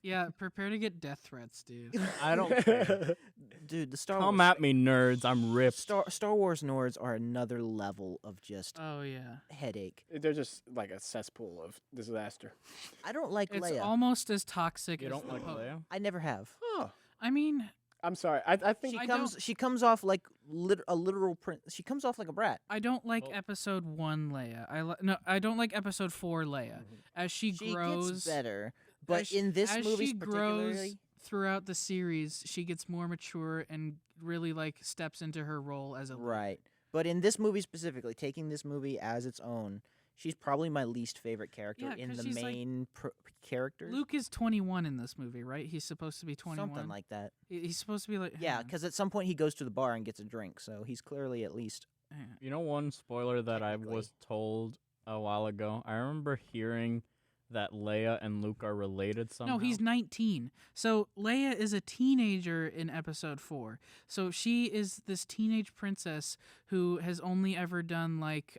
Speaker 4: Yeah, prepare to get death threats, dude.
Speaker 2: I don't care.
Speaker 1: Dude, the Star
Speaker 2: Come
Speaker 1: Wars
Speaker 2: at me, nerds. I'm ripped.
Speaker 1: Star Wars nerds are another level of just
Speaker 4: Oh yeah.
Speaker 1: headache.
Speaker 3: They're just like a cesspool of disaster.
Speaker 1: I don't like
Speaker 4: It's
Speaker 1: Leia.
Speaker 4: almost as toxic
Speaker 2: You
Speaker 4: as
Speaker 2: don't
Speaker 4: the
Speaker 2: like
Speaker 4: Pope.
Speaker 2: Leia?
Speaker 1: I never have.
Speaker 3: Oh,
Speaker 4: I mean,
Speaker 3: I'm sorry. I think
Speaker 1: She comes off like a literal prince. She comes off like a brat.
Speaker 4: I don't like
Speaker 2: Well-
Speaker 4: episode 1 Leia. I don't like episode 4 Leia. As she
Speaker 1: She
Speaker 4: grows
Speaker 1: gets better, but
Speaker 4: as
Speaker 1: in this
Speaker 4: as
Speaker 1: movie
Speaker 4: she
Speaker 1: particularly,
Speaker 4: grows throughout the series, she gets more mature and really like steps into her role as a leader.
Speaker 1: right. But in this movie specifically, taking this movie as its own, she's probably my least favorite character
Speaker 4: Yeah,
Speaker 1: in
Speaker 4: 'cause
Speaker 1: the
Speaker 4: she's, like-
Speaker 1: main characters.
Speaker 4: Luke is 21 in this movie, right? He's supposed to be 21.
Speaker 1: Something like that.
Speaker 4: He's supposed to be like
Speaker 1: Yeah,
Speaker 4: hang on.
Speaker 1: because at some point he goes to the bar and gets a drink, so he's clearly at least.
Speaker 4: Hang on.
Speaker 2: You know one spoiler that I
Speaker 1: Technically.
Speaker 2: was told a while ago? I remember hearing that Leia and Luke are related somehow.
Speaker 4: No, he's 19. So Leia is a teenager in episode 4. So she is this teenage princess who has only ever done like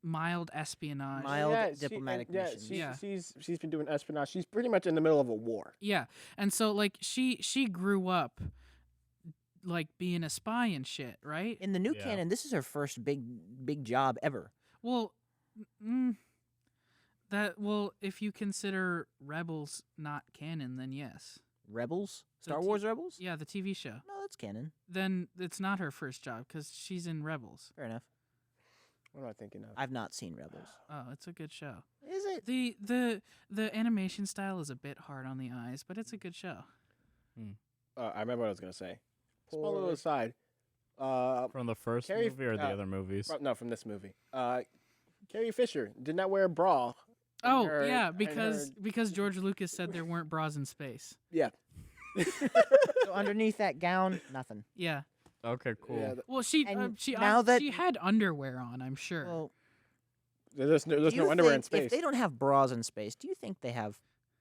Speaker 4: mild espionage.
Speaker 1: Mild diplomatic
Speaker 3: yeah,
Speaker 1: missions.
Speaker 4: Yeah.
Speaker 3: she's been doing espionage. She's pretty much in the middle of a war.
Speaker 4: Yeah. And so like she grew up like being a spy and shit, right?
Speaker 1: In the new
Speaker 2: Yeah.
Speaker 1: canon, this is her first big job ever.
Speaker 4: Well, if you consider Rebels not canon, then yes.
Speaker 1: Rebels,
Speaker 4: The
Speaker 1: Star
Speaker 4: T-
Speaker 1: Wars Rebels.
Speaker 4: Yeah, the TV show.
Speaker 1: No, that's canon.
Speaker 4: Then it's not her first job because she's in Rebels.
Speaker 1: Fair enough.
Speaker 3: What am I thinking of?
Speaker 1: I've not seen Rebels.
Speaker 4: Oh, it's a good show.
Speaker 1: Is it?
Speaker 4: The animation style is a bit hard on the eyes, but it's a good show.
Speaker 3: I remember what I was gonna say. Small
Speaker 1: Poor-
Speaker 3: little aside.
Speaker 2: From the first
Speaker 3: Carrie-
Speaker 2: movie or the other movies?
Speaker 3: No, from this movie. Carrie Fisher did not wear a bra.
Speaker 4: Oh
Speaker 3: her-
Speaker 4: yeah,
Speaker 3: in
Speaker 4: because George Lucas said there weren't bras in space.
Speaker 3: Yeah.
Speaker 1: So underneath that gown, nothing.
Speaker 4: Yeah.
Speaker 2: Okay, cool.
Speaker 3: Yeah,
Speaker 4: Well, she
Speaker 1: And
Speaker 4: she
Speaker 1: now that-
Speaker 4: she had underwear on, I'm sure.
Speaker 1: Well,
Speaker 3: there's
Speaker 1: do
Speaker 3: no
Speaker 1: you
Speaker 3: underwear in
Speaker 1: think
Speaker 3: space.
Speaker 1: If they don't have bras in space, do you think they have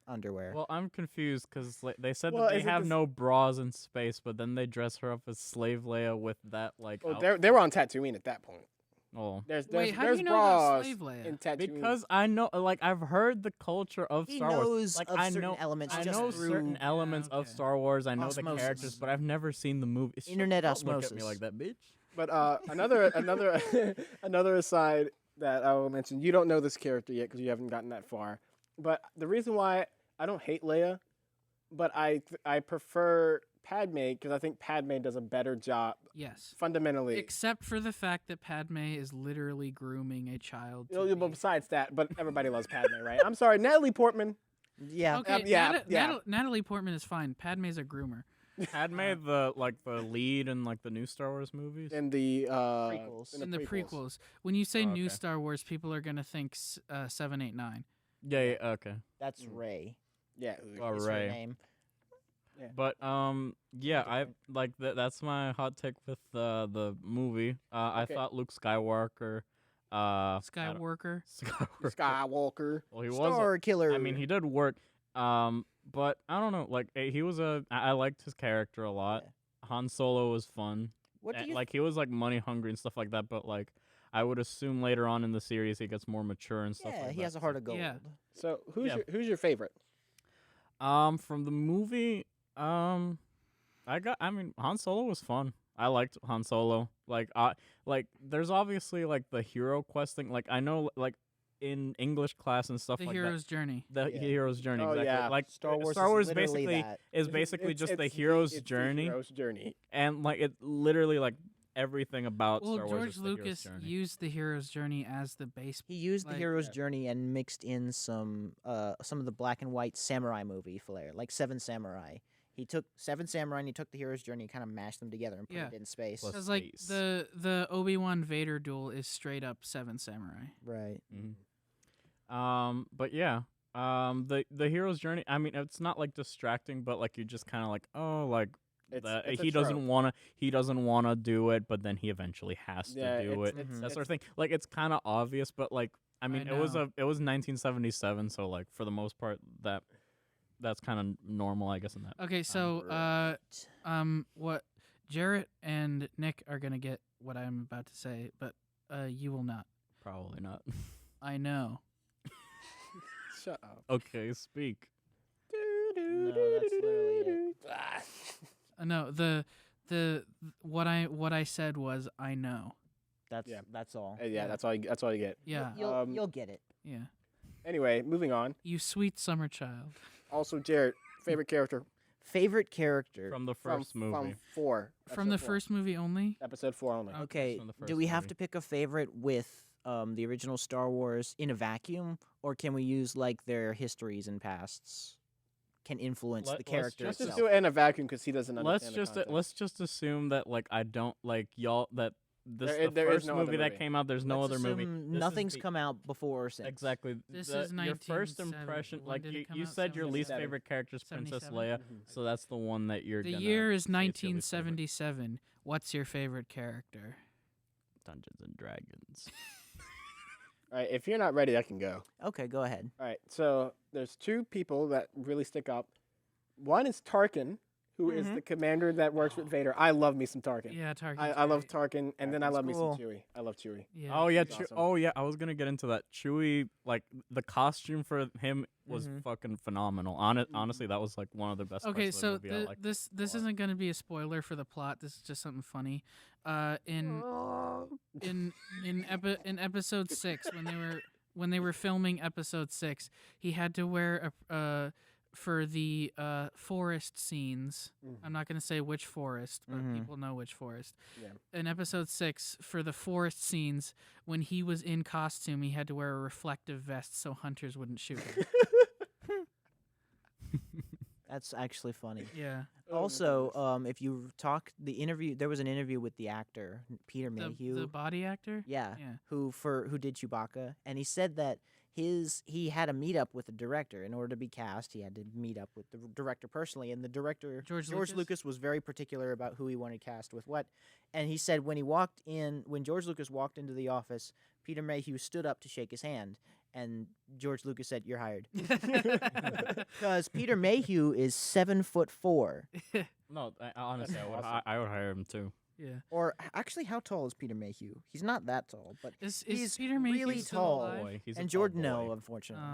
Speaker 1: underwear?
Speaker 2: Well, I'm confused because they said
Speaker 3: Well,
Speaker 2: that they
Speaker 3: is it
Speaker 2: have
Speaker 3: this-
Speaker 2: no bras in space, but then they dress her up as Slave Leia with that like.
Speaker 3: Well,
Speaker 2: outfit.
Speaker 3: they were on Tatooine at that point.
Speaker 2: Oh.
Speaker 3: There's
Speaker 4: Wait, how do
Speaker 3: there's
Speaker 4: you know about
Speaker 3: bras
Speaker 4: Slave Leia?
Speaker 3: in Tatooine.
Speaker 2: Because I know, like, I've heard the culture of
Speaker 1: he
Speaker 2: Star
Speaker 1: knows
Speaker 2: Wars. Like,
Speaker 1: of
Speaker 2: I
Speaker 1: certain
Speaker 2: know,
Speaker 1: elements
Speaker 2: I
Speaker 1: just
Speaker 2: know
Speaker 1: through
Speaker 2: certain elements of
Speaker 4: okay.
Speaker 2: Star Wars. I know the
Speaker 1: Osmosis.
Speaker 2: characters, but I've never seen the movie.
Speaker 1: Internet
Speaker 2: Don't look at me
Speaker 1: osmosis.
Speaker 2: like that, bitch.
Speaker 3: But another another aside that I will mention. You don't know this character yet because you haven't gotten that far. But the reason why I don't hate Leia, but I prefer Padme because I think Padme does a better job
Speaker 4: yes.
Speaker 3: fundamentally.
Speaker 4: Except for the fact that Padme is literally grooming a child. to
Speaker 3: But
Speaker 4: be-
Speaker 3: besides that, but everybody loves Padme, right? I'm sorry, Natalie Portman.
Speaker 1: Yeah.
Speaker 4: Okay,
Speaker 3: yeah, yeah.
Speaker 4: Natalie Portman is fine. Padme's a groomer.
Speaker 2: Padme, the lead in like the new Star Wars movies.
Speaker 3: In the
Speaker 1: Prequels.
Speaker 4: In the prequels. When you say
Speaker 2: Oh,
Speaker 4: new
Speaker 2: okay.
Speaker 4: Star Wars, people are gonna think 7, 8, 9.
Speaker 2: Yeah, okay.
Speaker 1: That's Ray.
Speaker 3: Yeah.
Speaker 2: Oh,
Speaker 1: Is her
Speaker 2: Ray.
Speaker 1: name.
Speaker 2: But yeah, I like that's my hot take with the movie. I
Speaker 3: Okay.
Speaker 2: thought Luke Skywalker.
Speaker 4: Skywalker.
Speaker 2: Skywalker.
Speaker 3: Skywalker.
Speaker 2: Well, he was.
Speaker 1: Star Killer.
Speaker 2: I mean, he did work. But I don't know. Like he was I liked his character a lot. Han Solo was fun.
Speaker 1: What do
Speaker 2: And,
Speaker 1: you
Speaker 2: like he was like money hungry and stuff like that, but like I would assume later on in the series he gets more mature and stuff
Speaker 1: Yeah,
Speaker 2: like that.
Speaker 1: he has a heart of gold.
Speaker 4: Yeah.
Speaker 3: So
Speaker 2: Yeah.
Speaker 3: who's your favorite?
Speaker 2: From the movie, I mean Han Solo was fun. I liked Han Solo. Like there's obviously like the hero quest thing. Like I know like in English class and stuff
Speaker 4: The
Speaker 2: like
Speaker 4: hero's journey.
Speaker 2: that. The
Speaker 3: Yeah.
Speaker 2: hero's journey.
Speaker 3: Oh,
Speaker 2: exactly.
Speaker 3: yeah.
Speaker 2: Like
Speaker 1: Star Wars,
Speaker 2: Star Wars
Speaker 1: is literally
Speaker 2: basically
Speaker 1: that.
Speaker 2: is basically just the
Speaker 3: It's
Speaker 2: hero's
Speaker 3: it's
Speaker 2: journey,
Speaker 3: The hero's journey.
Speaker 2: and like it literally like everything about
Speaker 4: Well,
Speaker 2: Star Wars
Speaker 4: George
Speaker 2: is the hero's
Speaker 4: Lucas
Speaker 2: journey.
Speaker 4: used the hero's journey as the base.
Speaker 1: He used the
Speaker 4: Like-
Speaker 1: hero's
Speaker 3: Yeah.
Speaker 1: journey and mixed in some of the black and white samurai movie flair, like Seven Samurai. He took Seven Samurai and he took the hero's journey and kind of mashed them together and put
Speaker 4: Yeah.
Speaker 1: it in space.
Speaker 2: Plus-
Speaker 4: Because like
Speaker 2: space.
Speaker 4: the Obi-Wan Vader duel is straight up Seven Samurai.
Speaker 1: Right.
Speaker 2: But yeah, the hero's journey. I mean, it's not like distracting, but like you're just kind of like, oh, like
Speaker 3: It's
Speaker 2: he doesn't wanna do it, but then he eventually has
Speaker 3: Yeah,
Speaker 2: to do it.
Speaker 3: it's-
Speaker 2: That sort of thing. Like it's kind of obvious, but like I mean, it was 1977, so like for the most part that's kind of normal, I guess. In that.
Speaker 4: Okay, so what Jarrett and Nick are gonna get what I'm about to say, but you will not.
Speaker 2: Probably not.
Speaker 4: I know.
Speaker 3: Shut up.
Speaker 2: Okay, speak.
Speaker 1: No, that's literally it.
Speaker 4: No, the what I said was I know.
Speaker 1: That's all.
Speaker 3: Yeah, that's all. That's all you get.
Speaker 4: Yeah,
Speaker 1: You'll get it.
Speaker 4: yeah.
Speaker 3: Anyway, moving on.
Speaker 4: You sweet summer child.
Speaker 3: Also, Jared, favorite character
Speaker 1: Favorite character.
Speaker 2: From the first movie.
Speaker 3: from 4.
Speaker 4: From the
Speaker 3: episode 4.
Speaker 4: first movie only.
Speaker 3: Episode 4 only.
Speaker 1: Okay,
Speaker 2: from the
Speaker 1: do
Speaker 2: first
Speaker 1: we have
Speaker 2: movie.
Speaker 1: to pick a favorite with the original Star Wars in a vacuum, or can we use like their histories and pasts can influence the
Speaker 2: Let's
Speaker 1: character
Speaker 3: Let's
Speaker 2: just
Speaker 3: just
Speaker 1: itself?
Speaker 3: do it in a vacuum because he doesn't
Speaker 2: Let's
Speaker 3: understand.
Speaker 2: just
Speaker 3: the context.
Speaker 2: let's just assume that like I don't like y'all that this
Speaker 3: There is
Speaker 2: first
Speaker 3: no other
Speaker 2: movie that
Speaker 3: movie.
Speaker 2: came out. There's no
Speaker 1: Let's
Speaker 2: other movie.
Speaker 1: assume
Speaker 2: This is
Speaker 1: nothing's
Speaker 2: the-
Speaker 1: come out before or since.
Speaker 2: Exactly.
Speaker 4: This
Speaker 2: the-
Speaker 4: is
Speaker 2: your first
Speaker 4: 1970
Speaker 2: impression.
Speaker 4: when
Speaker 2: Like
Speaker 4: did it come
Speaker 2: you
Speaker 4: out?
Speaker 2: said, your least
Speaker 3: 77.
Speaker 2: favorite character is Princess
Speaker 4: 77?
Speaker 2: Leia. So that's the one that you're.
Speaker 4: The
Speaker 2: gonna
Speaker 4: year is
Speaker 2: say your least favorite.
Speaker 4: 1977. What's your favorite character?
Speaker 2: Dungeons and Dragons.
Speaker 3: All right, if you're not ready, I can go.
Speaker 1: Okay, go ahead.
Speaker 3: All right, so there's 2 people that really stick up. One is Tarkin, who is
Speaker 1: Mhm.
Speaker 3: the commander that works with Vader. I love me some Tarkin.
Speaker 4: Yeah, Tarkin.
Speaker 3: I love Tarkin, and then I
Speaker 1: Tarkin's
Speaker 3: love me
Speaker 1: cool.
Speaker 3: some Chewie. I love Chewie.
Speaker 4: Yeah.
Speaker 2: Oh yeah,
Speaker 3: He's awesome.
Speaker 2: oh yeah. I was gonna get into that. Chewie, like the costume for him was
Speaker 1: Mhm.
Speaker 2: fucking phenomenal. Honestly, that was like one of the best.
Speaker 4: Okay,
Speaker 2: parts of
Speaker 4: so
Speaker 2: the movie. I liked
Speaker 4: this
Speaker 2: a lot.
Speaker 4: isn't going to be a spoiler for the plot. This is just something funny. In episode 6 when they were filming episode 6, he had to wear a for the forest scenes. I'm not going to say which forest, but
Speaker 1: Mhm.
Speaker 4: people know which forest.
Speaker 3: Yeah.
Speaker 4: In episode 6, for the forest scenes, when he was in costume, he had to wear a reflective vest so hunters wouldn't shoot him.
Speaker 1: That's actually funny.
Speaker 4: Yeah.
Speaker 1: Also, if you talk the interview, there was an interview with the actor Peter Mayhew.
Speaker 4: The body actor?
Speaker 1: Yeah,
Speaker 4: Yeah.
Speaker 1: who did Chewbacca, and he said that he had a meetup with the director in order to be cast. He had to meet up with the director personally, and the director
Speaker 4: George
Speaker 1: Lucas?
Speaker 4: Lucas?
Speaker 1: was very particular about who he wanted cast with what. And he said when George Lucas walked into the office, Peter Mayhew stood up to shake his hand, and George Lucas said, "You're hired," because Peter Mayhew is 7'4".
Speaker 2: No, honestly,
Speaker 3: awesome.
Speaker 2: I would hire him too.
Speaker 4: Yeah.
Speaker 1: Or actually, how tall is Peter Mayhew? He's not that tall, but
Speaker 4: Is
Speaker 1: He's
Speaker 4: Peter Mayhew
Speaker 1: really
Speaker 4: still
Speaker 1: tall.
Speaker 4: alive?
Speaker 2: Boy, he's a
Speaker 1: and
Speaker 2: tall
Speaker 1: Jordan,
Speaker 2: boy.
Speaker 1: no, unfortunately.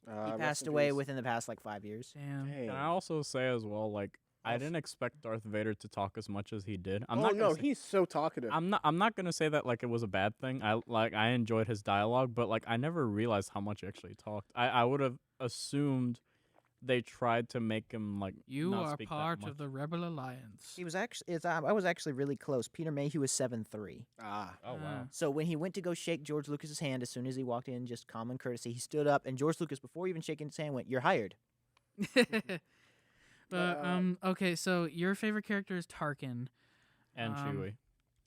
Speaker 4: Oh,
Speaker 1: He passed away within the past like 5 years.
Speaker 4: damn.
Speaker 3: Dang.
Speaker 2: Can I also say as well, like I
Speaker 3: Also-
Speaker 2: didn't expect Darth Vader to talk as much as he did. I'm
Speaker 3: Oh
Speaker 2: not gonna
Speaker 3: no,
Speaker 2: say,
Speaker 3: he's so talkative.
Speaker 2: I'm not gonna say that like it was a bad thing. I enjoyed his dialogue, but like I never realized how much he actually talked. I would have assumed they tried to make him like
Speaker 4: You
Speaker 2: not
Speaker 4: are
Speaker 2: speak that
Speaker 4: part
Speaker 2: much.
Speaker 4: of the Rebel Alliance.
Speaker 1: He was actually, I was actually really close. Peter Mayhew was 7'3".
Speaker 3: Ah,
Speaker 2: Oh wow.
Speaker 1: So when he went to go shake George Lucas's hand, as soon as he walked in, just common courtesy, he stood up, and George Lucas, before even shaking his hand, went, "You're hired."
Speaker 4: But okay, so your favorite character is Tarkin
Speaker 2: And Chewie.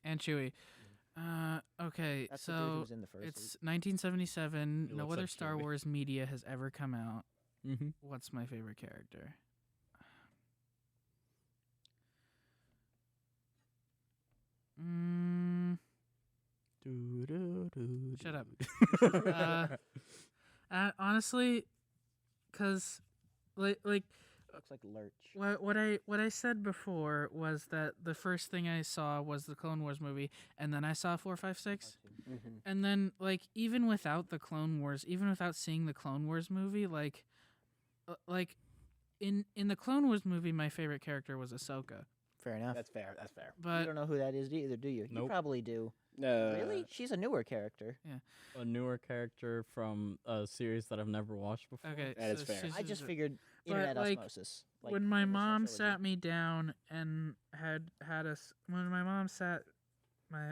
Speaker 4: and Chewie. Okay,
Speaker 1: That's the dude who
Speaker 4: so
Speaker 1: was in the first.
Speaker 4: it's 1977.
Speaker 2: He
Speaker 4: No
Speaker 2: looks
Speaker 4: other
Speaker 2: like
Speaker 4: Star
Speaker 2: Chewie.
Speaker 4: Wars media has ever come out.
Speaker 2: Mm-hmm.
Speaker 4: What's my favorite character? Mm, Shut up. Honestly, because like
Speaker 1: Looks like Lurch.
Speaker 4: What I said before was that the first thing I saw was the Clone Wars movie, and then I saw 4, 5, 6.
Speaker 3: Mm-hmm.
Speaker 4: And then, like, even without the Clone Wars, even without seeing the Clone Wars movie, like in the Clone Wars movie, my favorite character was Ahsoka.
Speaker 1: Fair enough.
Speaker 3: That's fair. That's fair.
Speaker 1: You
Speaker 4: But
Speaker 1: don't know who that is either, do you? You
Speaker 2: Nope.
Speaker 1: probably do.
Speaker 3: No.
Speaker 1: Really? She's a newer character.
Speaker 2: A newer character from a series that I've never watched before.
Speaker 4: okay,
Speaker 3: That is fair.
Speaker 1: I just figured
Speaker 4: But,
Speaker 1: internet
Speaker 4: like,
Speaker 1: osmosis.
Speaker 4: when my
Speaker 1: the original
Speaker 4: mom
Speaker 1: trilogy.
Speaker 4: sat me down and had us when my mom sat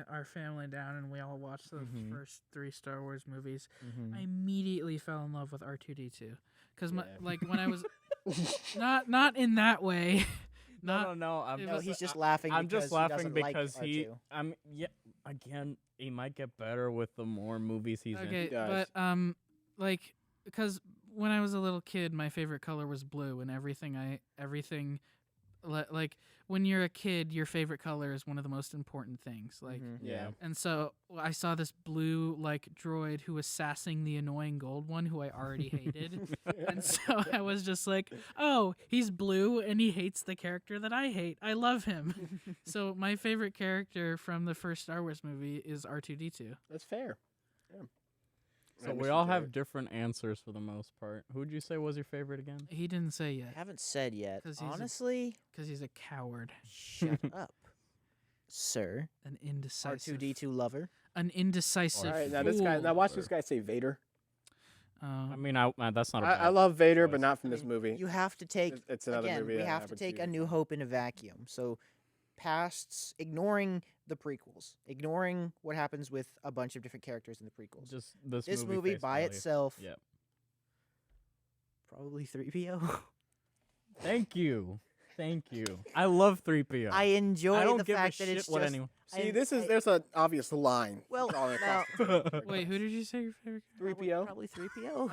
Speaker 4: our family down and we all watched the
Speaker 2: Mhm.
Speaker 4: first 3 Star Wars movies,
Speaker 1: Mhm.
Speaker 4: I immediately fell in love with R2D2 because
Speaker 3: Yeah.
Speaker 4: like when I was not in that way. Not
Speaker 2: No. I'm
Speaker 4: it
Speaker 1: No,
Speaker 4: was-
Speaker 1: he's just laughing.
Speaker 2: I'm
Speaker 1: because
Speaker 2: just
Speaker 1: he
Speaker 2: laughing
Speaker 1: doesn't
Speaker 2: because
Speaker 1: like
Speaker 2: he.
Speaker 1: R2.
Speaker 2: Again, he might get better with the more movies he's in.
Speaker 4: okay,
Speaker 3: does.
Speaker 4: but like because when I was a little kid, my favorite color was blue, and like when you're a kid, your favorite color is one of the most important things. Like.
Speaker 1: Mhm.
Speaker 3: Yeah.
Speaker 4: And so I saw this blue like droid who was sassing the annoying gold one who I already hated. And so I was just like, "Oh, he's blue and he hates the character that I hate. I love him." So my favorite character from the first Star Wars movie is R2D2.
Speaker 3: That's fair. Yeah.
Speaker 2: So
Speaker 3: And
Speaker 2: we
Speaker 3: Mr.
Speaker 2: all
Speaker 3: Jarrett.
Speaker 2: have different answers for the most part. Who'd you say was your favorite again?
Speaker 4: He didn't say
Speaker 1: I
Speaker 4: yet
Speaker 1: haven't said yet.
Speaker 4: 'Cause he's a-
Speaker 1: Honestly,
Speaker 4: because he's a coward,
Speaker 1: shut up, sir.
Speaker 4: an indecisive,
Speaker 1: R2D2 lover.
Speaker 4: an indecisive.
Speaker 3: All right, now this guy.
Speaker 4: fool.
Speaker 3: Now watch this guy say Vader.
Speaker 2: I mean, that's not.
Speaker 3: I love Vader, but
Speaker 2: choice.
Speaker 3: not from
Speaker 1: I
Speaker 3: this
Speaker 1: mean,
Speaker 3: movie.
Speaker 1: You have to take
Speaker 3: It's another
Speaker 1: again.
Speaker 3: movie.
Speaker 1: We
Speaker 3: I
Speaker 1: have to
Speaker 3: haven't
Speaker 1: take
Speaker 3: seen.
Speaker 1: A New Hope in a vacuum. So, pasts, ignoring the prequels, ignoring what happens with a bunch of different characters in the prequels.
Speaker 2: just this,
Speaker 1: This movie
Speaker 2: face
Speaker 1: by
Speaker 2: value.
Speaker 1: itself,
Speaker 2: Yep.
Speaker 1: probably 3PO.
Speaker 2: Thank you. I love 3PO.
Speaker 1: I enjoy
Speaker 2: I don't
Speaker 1: the
Speaker 2: give
Speaker 1: fact
Speaker 2: a
Speaker 1: that
Speaker 2: shit
Speaker 1: it's
Speaker 2: what
Speaker 1: just
Speaker 2: anyone.
Speaker 3: See,
Speaker 1: I-
Speaker 3: there's an obvious line.
Speaker 1: well.
Speaker 3: drawn
Speaker 1: Now,
Speaker 3: across the
Speaker 4: Wait, who did you say your favorite?
Speaker 3: 3PO.
Speaker 1: Probably 3PO.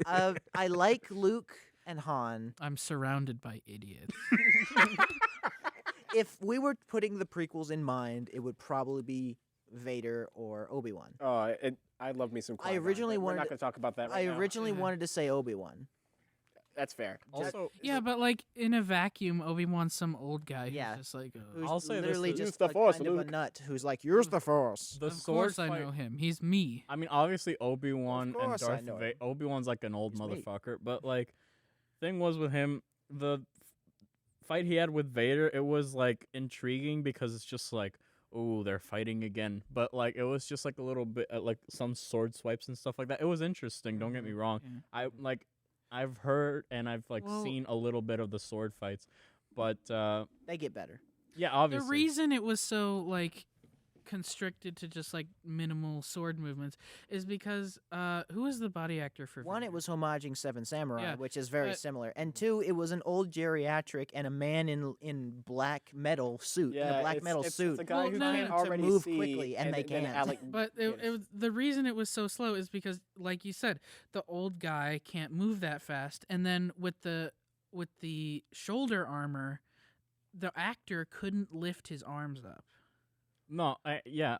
Speaker 4: Uh,
Speaker 1: I like Luke and Han.
Speaker 4: I'm surrounded by idiots.
Speaker 1: If we were putting the prequels in mind, it would probably be Vader or Obi-Wan.
Speaker 3: I love me some.
Speaker 1: I
Speaker 3: Qui-Gon,
Speaker 1: originally
Speaker 3: but we're
Speaker 1: wanted
Speaker 3: not
Speaker 1: to-
Speaker 3: going to talk about that right
Speaker 1: I
Speaker 3: now.
Speaker 1: originally
Speaker 4: Yeah.
Speaker 1: wanted to say Obi-Wan.
Speaker 3: That's fair.
Speaker 2: Also,
Speaker 4: Yeah, but like in a vacuum, Obi-Wan's some old guy who's
Speaker 1: Yeah.
Speaker 4: just like,
Speaker 1: Who's
Speaker 2: I'll say this
Speaker 1: literally
Speaker 2: is-
Speaker 3: Use
Speaker 1: just
Speaker 3: the
Speaker 1: a
Speaker 3: Force,
Speaker 1: kind of a
Speaker 3: Luke.
Speaker 1: nut who's like, "Use the Force."
Speaker 2: the
Speaker 4: of
Speaker 2: sword
Speaker 4: course I
Speaker 2: fight.
Speaker 4: know him. He's me.
Speaker 2: I mean, obviously Obi-Wan and
Speaker 1: course I
Speaker 2: Darth
Speaker 1: know him.
Speaker 2: Vader. Obi-Wan's like an old
Speaker 1: He's me.
Speaker 2: motherfucker, but like, thing was with him, the fight he had with Vader, it was like intriguing because it's just like, oh, they're fighting again. But like, it was just like a little bit like some sword swipes and stuff like that. It was interesting. Don't get me wrong.
Speaker 4: Yeah.
Speaker 2: I've heard and I've
Speaker 4: Well-
Speaker 2: seen a little bit of the sword fights, but
Speaker 1: They get better.
Speaker 2: yeah, obviously.
Speaker 4: The reason it was so like constricted to just like minimal sword movements is because who was the body actor for
Speaker 1: One, it
Speaker 4: Vader?
Speaker 1: was homaging Seven Samurai,
Speaker 4: Yeah,
Speaker 1: which is very
Speaker 4: but-
Speaker 1: similar, and two, it was an old geriatric and a man in black metal suit, in a black metal
Speaker 3: it's
Speaker 1: suit,
Speaker 3: a guy
Speaker 4: Well,
Speaker 3: who
Speaker 4: no,
Speaker 3: can't
Speaker 4: no.
Speaker 3: already
Speaker 1: to move
Speaker 3: see,
Speaker 1: quickly, and they
Speaker 3: then
Speaker 1: can't.
Speaker 3: Alec
Speaker 4: But the reason it was so slow is because, like you said, the old guy can't move that fast, and then with the shoulder armor, the actor couldn't lift his arms up.
Speaker 2: No,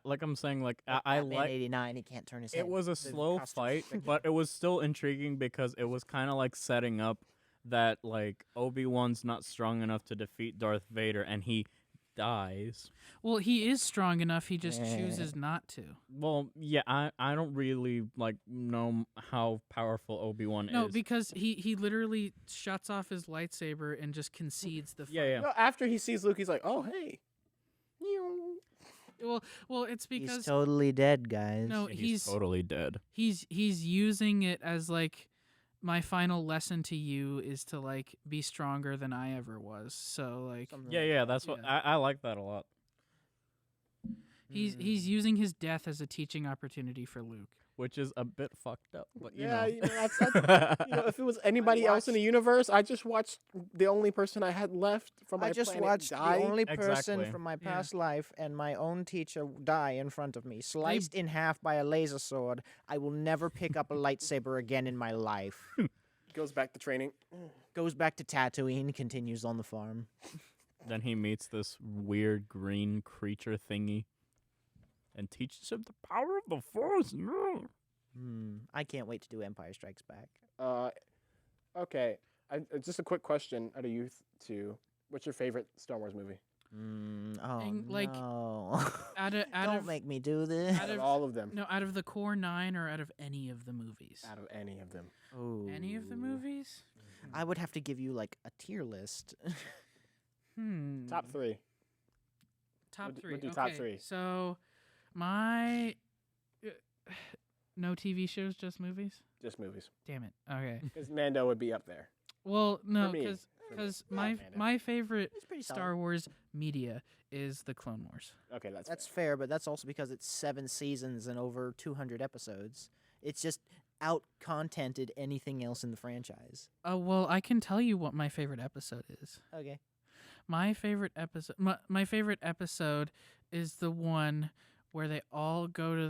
Speaker 2: like I'm saying, like I
Speaker 1: Batman
Speaker 2: like.
Speaker 1: 89. He can't turn his head.
Speaker 2: It was a
Speaker 1: The
Speaker 2: slow
Speaker 1: costume's
Speaker 2: fight,
Speaker 1: restricted.
Speaker 2: but it was still intriguing because it was kind of like setting up that like Obi-Wan's not strong enough to defeat Darth Vader, and he dies.
Speaker 4: Well, he is strong enough. He just
Speaker 1: Yeah.
Speaker 4: chooses not to.
Speaker 2: Well, yeah, I don't really like know how powerful Obi-Wan
Speaker 4: No,
Speaker 2: is.
Speaker 4: because he literally shuts off his lightsaber and just concedes the fight.
Speaker 2: Yeah.
Speaker 3: No, after he sees Luke, he's like, "Oh, hey."
Speaker 4: Well, it's because
Speaker 1: He's totally dead, guys.
Speaker 4: no,
Speaker 2: He's totally dead.
Speaker 4: he's using it as like my final lesson to you is to like be stronger than I ever was. So like
Speaker 1: Something
Speaker 2: Yeah,
Speaker 1: like
Speaker 2: yeah,
Speaker 1: that.
Speaker 2: that's what
Speaker 4: Yeah.
Speaker 2: I like that a lot.
Speaker 4: he's using his death as a teaching opportunity for Luke.
Speaker 2: Which is a bit fucked up, but you
Speaker 3: Yeah,
Speaker 2: know.
Speaker 3: you know, if it was anybody else in the universe, I just watched the only person I had left from my
Speaker 1: I just
Speaker 3: planet
Speaker 1: watched
Speaker 3: die.
Speaker 1: the only person
Speaker 2: Exactly.
Speaker 1: from my
Speaker 4: Yeah.
Speaker 1: past life and my own teacher die in front of me, sliced in half by a laser sword. I will never pick up a lightsaber again in my life.
Speaker 3: Goes back to training.
Speaker 1: Goes back to Tatooine, continues on the farm.
Speaker 2: Then he meets this weird green creature thingy and teaches him the power of the Force. No.
Speaker 1: I can't wait to do Empire Strikes Back.
Speaker 3: Okay, just a quick question out of you two. What's your favorite Star Wars movie?
Speaker 1: Oh
Speaker 4: And, like,
Speaker 1: no!
Speaker 4: out
Speaker 1: Don't
Speaker 4: of
Speaker 1: make me do this.
Speaker 3: Out of all of them.
Speaker 4: no, out of the core 9 or out of any of the movies?
Speaker 3: Out of any of them.
Speaker 4: Any of the
Speaker 1: Ooh.
Speaker 4: movies?
Speaker 1: I would have to give you like a tier list.
Speaker 3: Top 3.
Speaker 4: Top
Speaker 3: We'll
Speaker 4: 3.
Speaker 3: do
Speaker 4: Okay,
Speaker 3: top 3.
Speaker 4: so my no TV shows, just movies.
Speaker 3: Just movies.
Speaker 4: Damn it. Okay.
Speaker 3: Because Mando would be up there.
Speaker 4: Well, no,
Speaker 3: me.
Speaker 4: because
Speaker 3: Yeah,
Speaker 4: my
Speaker 3: Mando.
Speaker 4: my favorite
Speaker 1: It's pretty
Speaker 4: Star
Speaker 1: solid.
Speaker 4: Wars media is the Clone Wars.
Speaker 3: Okay, that's
Speaker 1: That's fair, but that's also because it's 7 seasons and over 200 episodes. It's just out contented anything else in the franchise.
Speaker 4: Oh well, I can tell you what my favorite episode is.
Speaker 1: Okay.
Speaker 4: My favorite episode. My favorite episode is the one where they all go to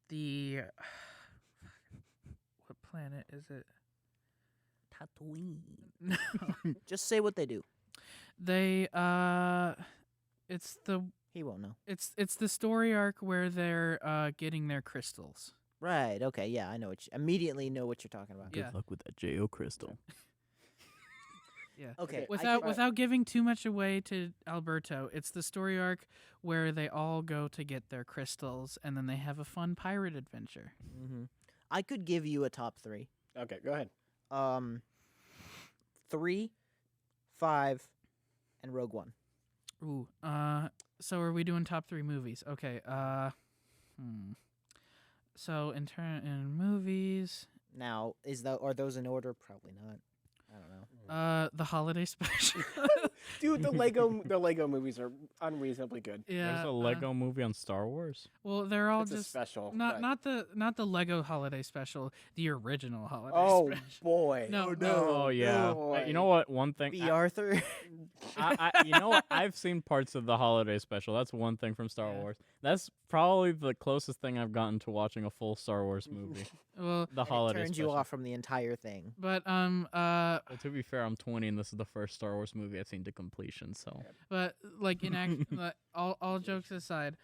Speaker 4: the what planet is it?
Speaker 1: Tatooine.
Speaker 4: No,
Speaker 1: Just say what they do.
Speaker 4: they it's the
Speaker 1: He won't know.
Speaker 4: it's the story arc where they're getting their crystals.
Speaker 1: Right. Okay. Yeah, I know. Immediately know what you're talking about.
Speaker 4: Yeah.
Speaker 2: Good luck with that J.O. Crystal.
Speaker 4: Yeah.
Speaker 1: Okay.
Speaker 4: Without giving too much away to Alberto, it's the story arc where they all go to get their crystals and then they have a fun pirate adventure.
Speaker 1: I could give you a top 3.
Speaker 3: Okay, go ahead.
Speaker 1: 3, 5, and Rogue One.
Speaker 4: Ooh. So are we doing top 3 movies? Okay. So in movies,
Speaker 1: Now, are those in order? Probably not. I don't know.
Speaker 4: the holiday special.
Speaker 3: Dude, the Lego movies are unreasonably good.
Speaker 4: Yeah.
Speaker 2: There's a Lego movie on Star Wars.
Speaker 4: Well, they're all
Speaker 3: It's a
Speaker 4: just
Speaker 3: special.
Speaker 4: not the Lego holiday special, the original holiday
Speaker 3: Oh
Speaker 4: special.
Speaker 3: boy.
Speaker 4: No,
Speaker 2: Oh yeah.
Speaker 3: boy.
Speaker 2: You know what? One thing.
Speaker 1: B. Arthur.
Speaker 2: You know what? I've seen parts of the holiday special. That's one thing from Star
Speaker 4: Yeah.
Speaker 2: Wars. That's probably the closest thing I've gotten to watching a full Star Wars movie.
Speaker 4: Well,
Speaker 2: The
Speaker 1: And it
Speaker 2: holiday
Speaker 1: turns
Speaker 2: special.
Speaker 1: you off from the entire thing.
Speaker 4: but
Speaker 2: Well, to be fair, I'm 20 and this is the first Star Wars movie I've seen to completion. So
Speaker 4: like in act, all jokes aside,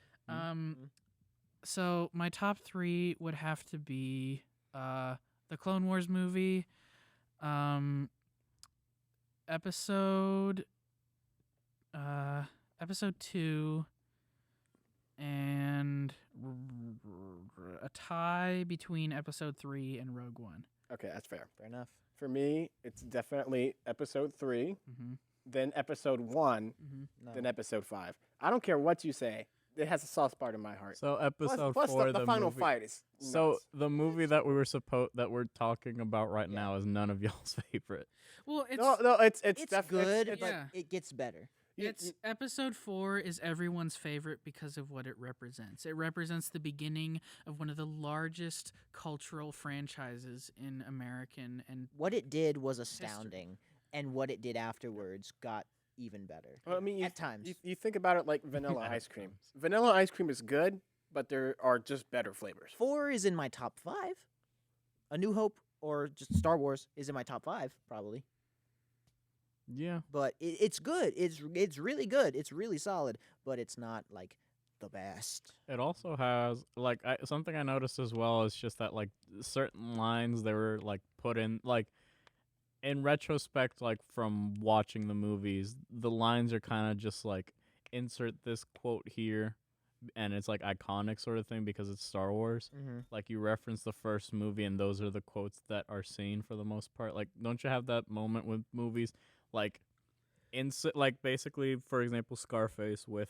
Speaker 4: so my top 3 would have to be the Clone Wars movie, episode 2, and a tie between episode 3 and Rogue One.
Speaker 3: Okay, that's fair.
Speaker 1: Fair enough.
Speaker 3: For me, it's definitely episode 3,
Speaker 4: Mm-hmm.
Speaker 3: then episode 1,
Speaker 1: No.
Speaker 3: then episode 5. I don't care what you say. It has a soft spot in my heart.
Speaker 2: so episode
Speaker 3: Plus
Speaker 2: 4
Speaker 3: the final
Speaker 2: movie.
Speaker 3: fight is
Speaker 2: So
Speaker 3: nuts.
Speaker 2: the movie that we're talking about right now is none of y'all's favorite.
Speaker 4: Well, it's
Speaker 3: no, it's
Speaker 1: it's good,
Speaker 3: it's-
Speaker 1: but
Speaker 4: Yeah.
Speaker 1: it gets better.
Speaker 4: It's episode 4 is everyone's favorite because of what it represents. It represents the beginning of one of the largest cultural franchises in American and
Speaker 1: What it did was astounding, and what it did afterwards got even better.
Speaker 3: Well, I mean,
Speaker 1: At times.
Speaker 3: you think about it like vanilla
Speaker 2: At
Speaker 3: ice cream.
Speaker 2: times.
Speaker 3: Vanilla ice cream is good, but there are just better flavors.
Speaker 1: 4 is in my top 5. A New Hope or just Star Wars is in my top 5, probably.
Speaker 2: Yeah.
Speaker 1: But it's good. It's really good. It's really solid, but it's not like the best.
Speaker 2: It also has like something I noticed as well is just that like certain lines they were like put in like in retrospect, like from watching the movies, the lines are kind of just like insert this quote here, and it's like iconic sort of thing because it's Star Wars.
Speaker 1: Mm-hmm.
Speaker 2: Like you reference the first movie, and those are the quotes that are seen for the most part. Like, don't you have that moment with movies, like, like basically, for example, Scarface with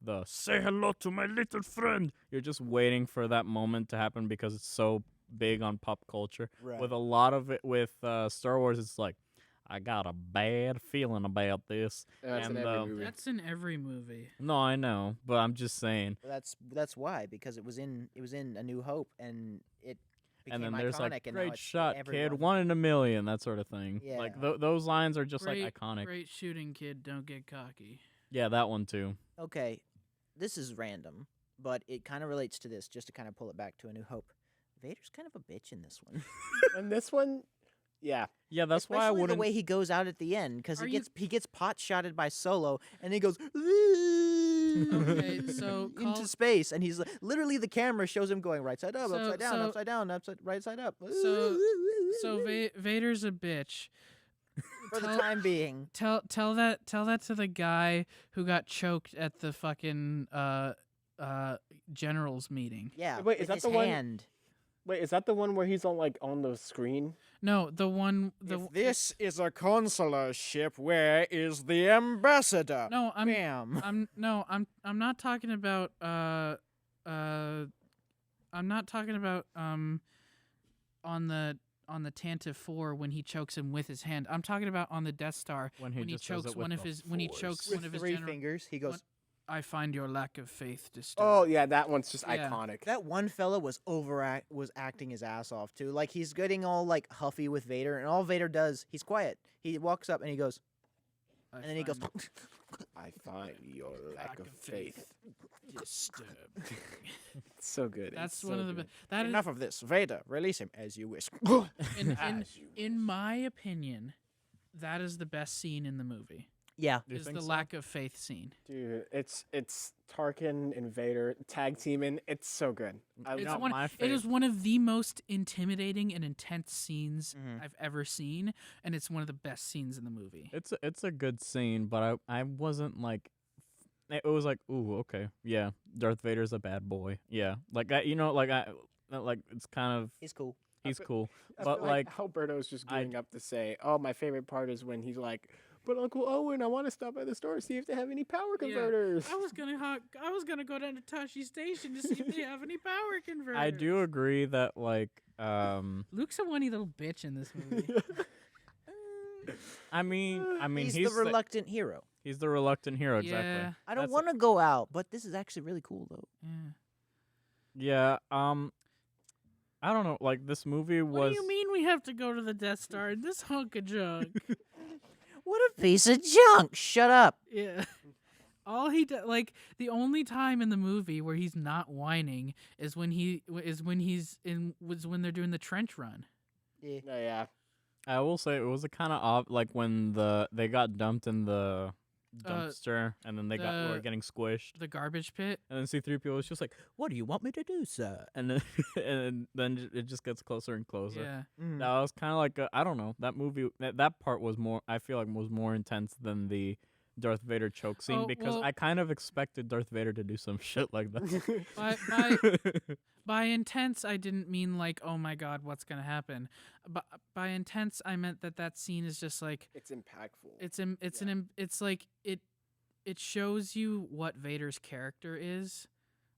Speaker 2: the "Say hello to my little friend." You're just waiting for that moment to happen because it's so big on pop culture.
Speaker 1: Right.
Speaker 2: With a lot of it, with Star Wars, it's like, I got a bad feeling about this.
Speaker 3: That's in
Speaker 2: And,
Speaker 3: every
Speaker 2: uh,
Speaker 3: movie.
Speaker 4: that's in every movie.
Speaker 2: No, I know, but I'm just saying.
Speaker 1: That's why, because it was in A New Hope, and it became
Speaker 2: And then
Speaker 1: iconic,
Speaker 2: there's like,
Speaker 1: and now
Speaker 2: great
Speaker 1: it's
Speaker 2: shot,
Speaker 1: everyone.
Speaker 2: kid, 1 in a million, that sort of thing. Like
Speaker 1: Yeah.
Speaker 2: those lines are just
Speaker 4: Great,
Speaker 2: like iconic.
Speaker 4: Great shooting, kid. Don't get cocky.
Speaker 2: Yeah, that one too.
Speaker 1: Okay, this is random, but it kind of relates to this. Just to kind of pull it back to A New Hope, Vader's kind of a bitch in this one.
Speaker 3: And this one, yeah.
Speaker 2: Yeah, that's why I
Speaker 1: Especially
Speaker 2: wouldn't.
Speaker 1: the way he goes out at the end, because
Speaker 4: Are
Speaker 1: he
Speaker 4: you-
Speaker 1: gets pot shotted by Solo, and he goes.
Speaker 4: Okay, so
Speaker 1: into space, and he's literally the camera shows him going right side up, upside down, upside down, right side up.
Speaker 4: So Vader's a bitch.
Speaker 1: For the time being,
Speaker 4: Tell that to the guy who got choked at the fucking generals meeting.
Speaker 1: yeah.
Speaker 3: Wait,
Speaker 1: with
Speaker 3: is that
Speaker 1: his
Speaker 3: the one-
Speaker 1: hand.
Speaker 3: Wait, is that the one where he's on the screen?
Speaker 4: No, the one
Speaker 1: this is a consular ship, where is the ambassador?
Speaker 4: No,
Speaker 1: Bam.
Speaker 4: I'm not talking about I'm not talking about on the Tantive 4 when he chokes him with his hand. I'm talking about on the Death Star
Speaker 2: when he just does
Speaker 4: chokes
Speaker 2: it with
Speaker 4: one of
Speaker 2: the
Speaker 4: his when he
Speaker 2: force.
Speaker 4: chokes
Speaker 1: With
Speaker 4: one of his
Speaker 1: 3
Speaker 4: general.
Speaker 1: fingers, he goes.
Speaker 4: I find your lack of faith disturbing.
Speaker 3: Oh yeah, that one's just
Speaker 4: Yeah.
Speaker 3: iconic.
Speaker 1: That one fella was acting his ass off too. Like he's getting all like huffy with Vader, and all Vader does, he's quiet. He walks up and he goes, and then he goes,
Speaker 3: I find your lack of faith
Speaker 4: disturbing.
Speaker 3: It's so good.
Speaker 4: That's
Speaker 3: It's
Speaker 4: one
Speaker 3: so
Speaker 4: of the
Speaker 3: good.
Speaker 4: that is
Speaker 1: enough of this, Vader. Release him as you wish.
Speaker 4: in my opinion, that is the best scene in the movie.
Speaker 1: Yeah,
Speaker 2: Do you
Speaker 4: Is
Speaker 2: think
Speaker 4: the
Speaker 2: so?
Speaker 4: lack of faith scene.
Speaker 3: Dude, it's Tarkin and Vader tag teaming. It's so good.
Speaker 4: It's
Speaker 2: know,
Speaker 4: one,
Speaker 2: my
Speaker 4: it is one of the most intimidating and intense scenes
Speaker 1: Mhm.
Speaker 4: I've ever seen, and it's one of the best scenes in the movie.
Speaker 2: It's a good scene, but I wasn't like. It was like, ooh, okay, yeah, Darth Vader's a bad boy. Yeah, like like it's kind of
Speaker 1: he's cool.
Speaker 2: he's
Speaker 3: feel-
Speaker 2: cool,
Speaker 3: I
Speaker 2: but
Speaker 3: feel
Speaker 2: like
Speaker 3: Alberto's just
Speaker 2: I-
Speaker 3: going up to say, "Oh, my favorite part is when he's like, but Uncle Owen, I want to stop at the store see if they have any power converters."
Speaker 4: I was gonna go down to Tashi Station to see if they have any power converters.
Speaker 2: I do agree that like
Speaker 4: Luke's a whiny little bitch in this movie.
Speaker 2: I mean
Speaker 1: He's,
Speaker 2: he's
Speaker 1: the reluctant hero.
Speaker 2: he's the reluctant hero
Speaker 4: Yeah.
Speaker 2: exactly.
Speaker 1: I don't
Speaker 2: That's-
Speaker 1: want to go out, but this is actually really cool though.
Speaker 4: Yeah.
Speaker 2: Yeah, I don't know. Like this movie
Speaker 4: What
Speaker 2: was.
Speaker 4: do you mean we have to go to the Death Star in this hunk of junk?
Speaker 1: What a piece of junk! Shut up.
Speaker 4: Yeah. All he does, like the only time in the movie where he's not whining is when when they're doing the trench run.
Speaker 1: Yeah.
Speaker 3: Yeah.
Speaker 2: I will say it was a kind of odd, like when they got dumped in the dumpster, and then they were
Speaker 4: the-
Speaker 2: getting squished,
Speaker 4: The garbage pit.
Speaker 2: and then C-3PO was just like, "What do you want me to do, sir?" And then and then it just gets closer and closer.
Speaker 4: Yeah.
Speaker 1: Mm.
Speaker 2: That was kind of like I don't know, that movie. That part was more. I feel like was more intense than the Darth Vader choke scene
Speaker 4: Oh,
Speaker 2: because
Speaker 4: well-
Speaker 2: I kind of expected Darth Vader to do some shit like that.
Speaker 4: By intense, I didn't mean like, oh my god, what's gonna happen. But by intense, I meant that scene is just like
Speaker 3: It's impactful.
Speaker 4: it's like it shows you what Vader's character is.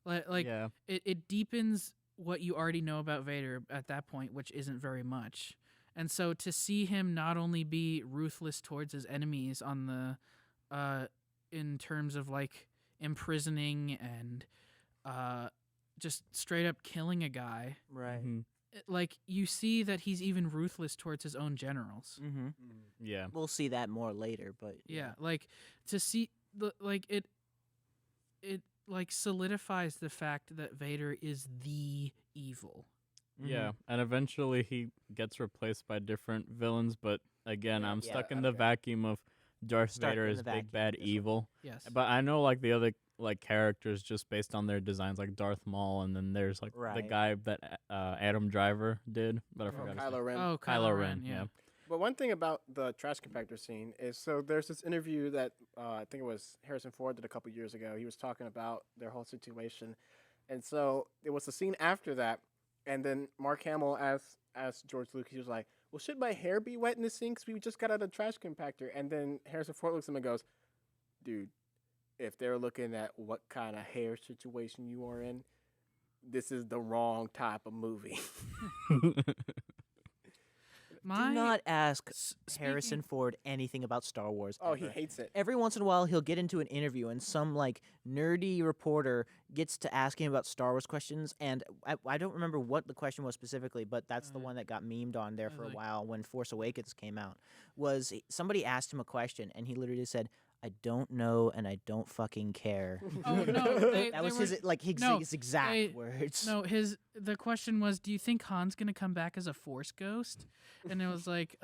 Speaker 4: Like
Speaker 2: yeah.
Speaker 4: it deepens what you already know about Vader at that point, which isn't very much. And so to see him not only be ruthless towards his enemies on the in terms of like imprisoning and just straight up killing a guy,
Speaker 1: Right.
Speaker 2: Mhm.
Speaker 4: like you see that he's even ruthless towards his own generals.
Speaker 1: Mm-hmm.
Speaker 2: Yeah.
Speaker 1: We'll see that more later, but
Speaker 4: Yeah, like to see the like it like solidifies the fact that Vader is the evil.
Speaker 2: Yeah, and eventually he gets replaced by different villains, but again, I'm
Speaker 1: Yeah,
Speaker 2: stuck in the
Speaker 3: okay.
Speaker 2: vacuum of Darth
Speaker 1: Stuck
Speaker 2: Vader
Speaker 1: in
Speaker 2: is
Speaker 1: the
Speaker 2: big
Speaker 1: vacuum,
Speaker 2: bad
Speaker 1: yes.
Speaker 2: evil.
Speaker 4: Yes.
Speaker 2: But I know like the other like characters just based on their designs, like Darth Maul, and then there's like the
Speaker 1: Right.
Speaker 2: guy that Adam Driver did, but I
Speaker 3: Oh,
Speaker 2: forgot. his
Speaker 3: Kylo
Speaker 2: name.
Speaker 3: Ren.
Speaker 4: Oh,
Speaker 2: Kylo Ren,
Speaker 4: yeah.
Speaker 2: yeah.
Speaker 3: But one thing about the trash compactor scene is so there's this interview that I think it was Harrison Ford did a couple years ago. He was talking about their whole situation. And so it was the scene after that. And then Mark Hamill asked George Lucas, he was like, well, should my hair be wet in this scene? Because we just got out of the trash compactor. And then Harrison Ford looks at him and goes, dude, if they're looking at what kind of hair situation you are in, this is the wrong type of movie.
Speaker 4: My
Speaker 1: do not ask
Speaker 4: s-
Speaker 1: Harrison
Speaker 4: speaking-
Speaker 1: Ford anything about Star Wars.
Speaker 3: Oh, he
Speaker 1: ever.
Speaker 3: hates it.
Speaker 1: Every once in a while, he'll get into an interview, and some like nerdy reporter gets to asking about Star Wars questions, and I don't remember what the question was specifically, but that's the
Speaker 4: Uh,
Speaker 1: one that got memed on there for a
Speaker 4: like-
Speaker 1: while when Force Awakens came out. Was somebody asked him a question, and he literally said, "I don't know, and I don't fucking care."
Speaker 4: Oh no,
Speaker 1: That was his
Speaker 4: no,
Speaker 1: his exact
Speaker 4: they-
Speaker 1: words.
Speaker 4: No, the question was, do you think Han's gonna come back as a Force ghost? And it was like,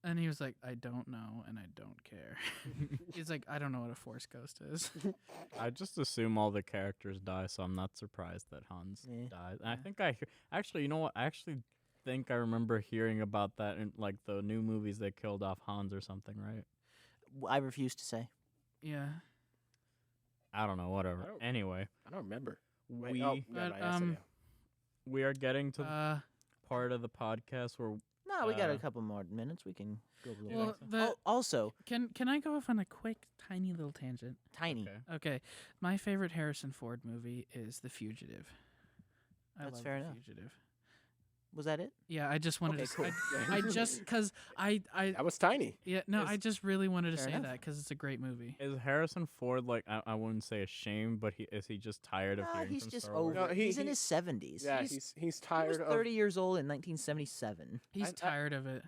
Speaker 4: And he was like, I don't know, and I don't care. He's like, I don't know what a Force Ghost is.
Speaker 2: I just assume all the characters die, so I'm not surprised that Hans
Speaker 1: Yeah.
Speaker 2: died. And I think actually, you know what? I actually think I remember hearing about that in like the new movies they killed off Hans or something, right?
Speaker 1: I refuse to say.
Speaker 4: Yeah.
Speaker 2: I don't know, whatever.
Speaker 3: I don't-
Speaker 2: Anyway,
Speaker 3: I don't remember. Wait,
Speaker 2: we
Speaker 3: oh, never
Speaker 4: But,
Speaker 3: mind, I said yeah.
Speaker 2: we are getting to the part of the podcast where
Speaker 1: No, we got a
Speaker 2: Uh,
Speaker 1: couple more minutes. We can go a little.
Speaker 4: well,
Speaker 1: bit.
Speaker 4: the
Speaker 1: Oh, also,
Speaker 4: can I go off on a quick, tiny little tangent?
Speaker 1: tiny.
Speaker 2: okay.
Speaker 4: Okay, my favorite Harrison Ford movie is The Fugitive. I
Speaker 1: That's
Speaker 4: love
Speaker 1: fair
Speaker 4: The
Speaker 1: enough.
Speaker 4: Fugitive.
Speaker 1: Was that it?
Speaker 4: Yeah, I just wanted
Speaker 1: Okay,
Speaker 4: to.
Speaker 1: cool.
Speaker 4: I just because I
Speaker 3: That was tiny.
Speaker 4: yeah no, I
Speaker 2: Is-
Speaker 4: just really wanted to
Speaker 1: Fair
Speaker 4: say
Speaker 1: enough.
Speaker 4: that because it's a great movie.
Speaker 2: Is Harrison Ford like I wouldn't say ashamed, but is he just tired of hearing
Speaker 1: He's
Speaker 2: from
Speaker 1: just
Speaker 2: Star
Speaker 1: over.
Speaker 2: Wars?
Speaker 3: No,
Speaker 1: it.
Speaker 3: he-
Speaker 1: He's in
Speaker 3: he-
Speaker 1: his 70s.
Speaker 3: Yeah,
Speaker 1: he's,
Speaker 3: he's
Speaker 1: he
Speaker 3: tired
Speaker 1: was
Speaker 3: of.
Speaker 1: 30 years old in 1977.
Speaker 4: He's
Speaker 3: I-
Speaker 4: tired of it.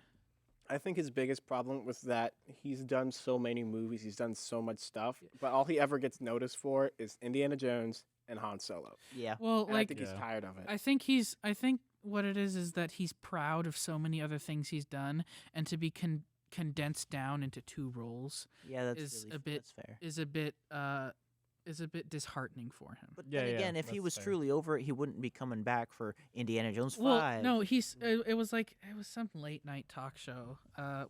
Speaker 3: I think his biggest problem was that he's done so many movies, he's done so much stuff, but all he ever gets noticed for is Indiana Jones and Han Solo.
Speaker 1: Yeah.
Speaker 4: Well,
Speaker 3: And I
Speaker 4: like
Speaker 3: think he's
Speaker 2: Yeah.
Speaker 3: tired of it.
Speaker 4: I think what it is that he's proud of so many other things he's done, and to be condensed down into 2 roles
Speaker 1: Yeah, that's
Speaker 4: is
Speaker 1: really
Speaker 4: a bit-
Speaker 1: that's fair.
Speaker 4: is a bit disheartening for him.
Speaker 1: But
Speaker 2: Yeah,
Speaker 1: then
Speaker 2: yeah,
Speaker 1: again, if he
Speaker 2: that's
Speaker 1: was
Speaker 2: fair.
Speaker 1: truly over it, he wouldn't be coming back for Indiana Jones 5.
Speaker 4: Well, no, it was some late night talk show,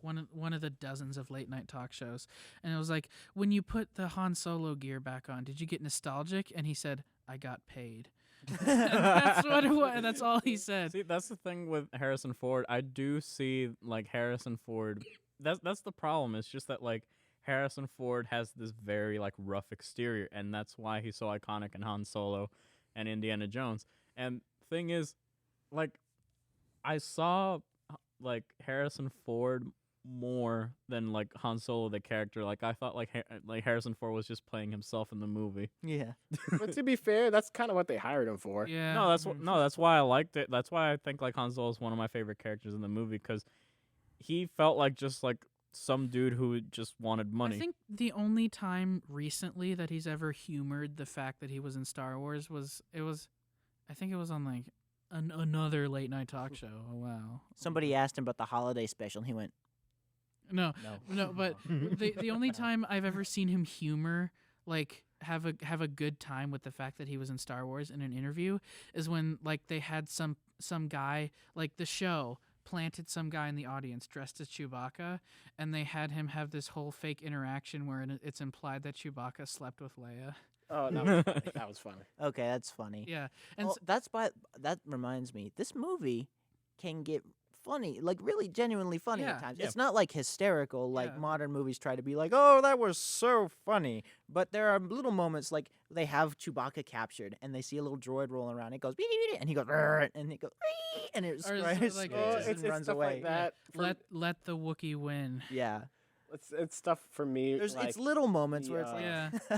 Speaker 4: one of the dozens of late night talk shows, and it was like, when you put the Han Solo gear back on, did you get nostalgic? And he said, I got paid. And that's what it was. That's all he said.
Speaker 2: See, that's the thing with Harrison Ford. I do see like Harrison Ford. That's the problem. It's just that like Harrison Ford has this very like rough exterior, and that's why he's so iconic in Han Solo and Indiana Jones. And thing is, like, I saw like Harrison Ford more than like Han Solo the character. Like I thought like Harrison Ford was just playing himself in the movie.
Speaker 1: Yeah.
Speaker 3: But to be fair, that's kind of what they hired him for.
Speaker 4: Yeah.
Speaker 2: No, that's why I liked it. That's why I think like Han Solo is one of my favorite characters in the movie because he felt like just like some dude who just wanted money.
Speaker 4: I think the only time recently that he's ever humored the fact that he was in Star Wars was I think it was on like another late night talk show. Oh wow.
Speaker 1: Somebody asked him about the holiday special, and he went,
Speaker 4: No,
Speaker 1: "No."
Speaker 4: but the only time I've ever seen him humor, like have a good time with the fact that he was in Star Wars in an interview, is when like they had some guy, like the show planted some guy in the audience dressed as Chewbacca, and they had him have this whole fake interaction where it's implied that Chewbacca slept with Leia.
Speaker 3: Oh, that was funny. That was funny.
Speaker 1: Okay, that's funny.
Speaker 4: Yeah, and
Speaker 1: Well, that reminds me. This movie can get funny, like really genuinely funny
Speaker 4: Yeah.
Speaker 1: at times.
Speaker 2: Yeah.
Speaker 1: It's not like hysterical like
Speaker 4: Yeah.
Speaker 1: modern movies try to be like, "Oh, that was so funny." But there are little moments like they have Chewbacca captured and they see a little droid rolling around. It goes, "Beep, beep, beep," and he goes, "Rrr," and he goes, "Wee," and it
Speaker 4: Or is it
Speaker 1: screams
Speaker 4: like-
Speaker 3: Oh,
Speaker 4: just
Speaker 3: it's
Speaker 1: and runs
Speaker 3: stuff
Speaker 1: away.
Speaker 3: like that. For,
Speaker 4: let the Wookiee win.
Speaker 1: Yeah.
Speaker 3: it's stuff for me.
Speaker 1: There's
Speaker 3: like,
Speaker 1: it's little moments where it's
Speaker 3: the,
Speaker 1: like,
Speaker 4: Yeah,
Speaker 3: like
Speaker 2: Yeah,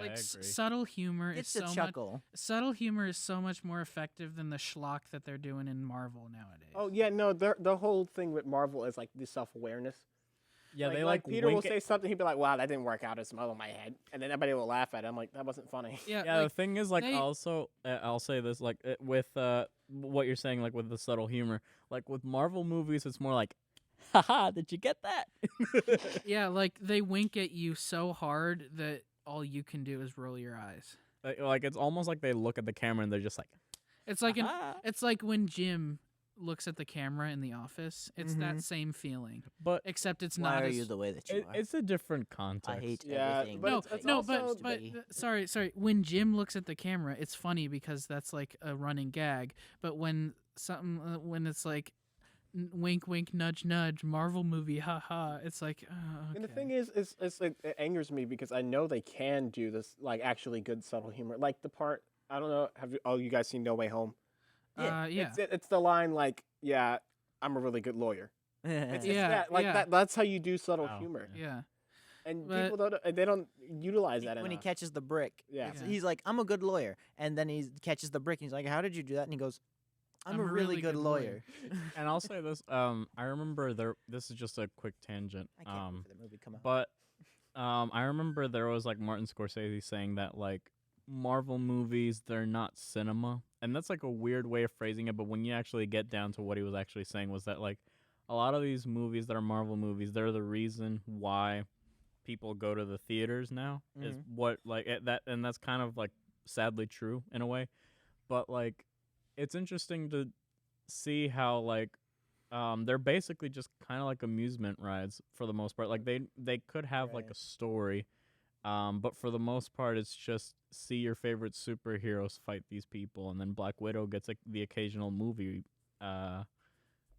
Speaker 2: I
Speaker 4: like
Speaker 2: agree.
Speaker 4: subtle humor is
Speaker 1: it's
Speaker 4: so
Speaker 1: a
Speaker 4: much.
Speaker 1: chuckle.
Speaker 4: Subtle humor is so much more effective than the schlock that they're doing in Marvel nowadays.
Speaker 3: oh yeah, no, the whole thing with Marvel is like the self awareness.
Speaker 2: yeah, they
Speaker 3: like
Speaker 2: like
Speaker 3: Peter will
Speaker 2: wink
Speaker 3: say something, he'd be like, "Wow, that didn't work out. It's all in my head," and then everybody will laugh at it. I'm like, "That wasn't funny."
Speaker 4: yeah,
Speaker 2: Yeah, the
Speaker 4: like,
Speaker 2: thing is, like,
Speaker 4: they-
Speaker 2: also, I'll say this, like, with what you're saying, like, with the subtle humor, like, with Marvel movies, it's more like, haha, did you get that?
Speaker 4: yeah, like they wink at you so hard that all you can do is roll your eyes.
Speaker 2: Like, it's almost like they look at the camera and they're just like,
Speaker 4: It's like
Speaker 2: "Ah."
Speaker 4: it's like when Jim looks at the camera in the office. It's that
Speaker 1: Mhm.
Speaker 4: same feeling,
Speaker 2: But
Speaker 4: except it's
Speaker 1: Why
Speaker 4: not
Speaker 1: are
Speaker 4: as
Speaker 1: you the way that you are?
Speaker 2: it's a different
Speaker 1: I
Speaker 2: context.
Speaker 1: hate
Speaker 3: Yeah,
Speaker 1: everything.
Speaker 3: but
Speaker 4: no,
Speaker 3: it's
Speaker 4: no,
Speaker 3: also-
Speaker 4: but sorry. When Jim looks at the camera, it's funny because that's like a running gag. But when when it's like wink, wink, nudge, nudge, Marvel movie, haha, it's like, oh,
Speaker 3: And the
Speaker 4: okay.
Speaker 3: thing is it angers me because I know they can do this like actually good subtle humor. Like the part I don't know, have you guys seen No Way Home?
Speaker 4: yeah,
Speaker 3: It's the line like, "Yeah, I'm a really good lawyer." It's
Speaker 4: Yeah,
Speaker 3: that, like
Speaker 4: yeah.
Speaker 3: that's how you do subtle
Speaker 2: Wow.
Speaker 3: humor.
Speaker 4: yeah.
Speaker 3: And
Speaker 4: But-
Speaker 3: people don't utilize that
Speaker 1: when he
Speaker 3: enough.
Speaker 1: catches the brick.
Speaker 3: Yeah.
Speaker 1: It's- He's like, "I'm a good lawyer," and then he catches the brick. And he's like, "How did you do that?" And he goes, "I'm a really good lawyer."
Speaker 2: And I'll say this, I remember this is just a quick tangent,
Speaker 1: I can't wait for the movie to come out.
Speaker 2: but I remember there was, like, Martin Scorsese saying that, like, Marvel movies, they're not cinema. And that's, like, a weird way of phrasing it, but when you actually get down to what he was actually saying was that, like, a lot of these movies that are Marvel movies, they're the reason why people go to the theaters now. Is what like that, and that's kind of like sadly true in a way. But like, it's interesting to see how like they're basically just kind of like amusement rides for the most part. Like they could have like
Speaker 1: Right.
Speaker 2: a story, but for the most part, it's just see your favorite superheroes fight these people, and then Black Widow gets like the occasional movie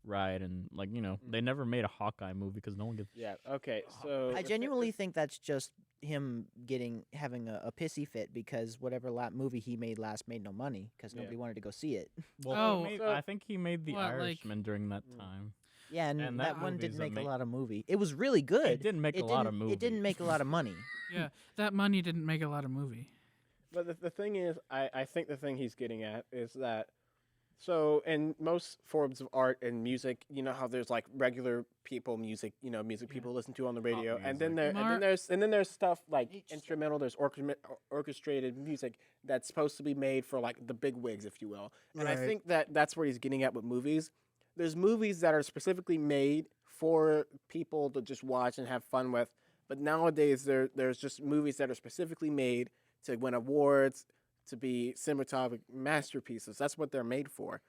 Speaker 2: ride, and like they never made a Hawkeye movie because no one gives.
Speaker 3: Yeah. Okay. So
Speaker 1: I genuinely think that's just him having a pissy fit because whatever movie he made last made no money because
Speaker 3: Yeah.
Speaker 1: nobody wanted to go see it.
Speaker 2: Well,
Speaker 4: Oh,
Speaker 3: so-
Speaker 2: I think he made The
Speaker 4: What, like-
Speaker 2: Irishman during that time.
Speaker 1: Yeah, and,
Speaker 2: And
Speaker 1: that
Speaker 2: that
Speaker 1: one
Speaker 2: movie's
Speaker 1: didn't make a
Speaker 2: ama-
Speaker 1: lot of movie. It was really good.
Speaker 2: It didn't make a lot of movie.
Speaker 1: It didn't make a lot of money.
Speaker 4: Yeah, that money didn't make a lot of movie.
Speaker 3: But the thing is, I think the thing he's getting at is that, so in most forms of art and music, you know how there's like regular people music, music people listen to on the radio, and then
Speaker 2: music.
Speaker 3: there's stuff like
Speaker 1: Each-
Speaker 3: instrumental, there's orchestrated music that's supposed to be made for like the big wigs, if you will. And I
Speaker 1: Right.
Speaker 3: think that's where he's getting at with movies. There's movies that are specifically made for people to just watch and have fun with, but nowadays there's just movies that are specifically made to win awards, to be cinematographic masterpieces. That's what they're made for.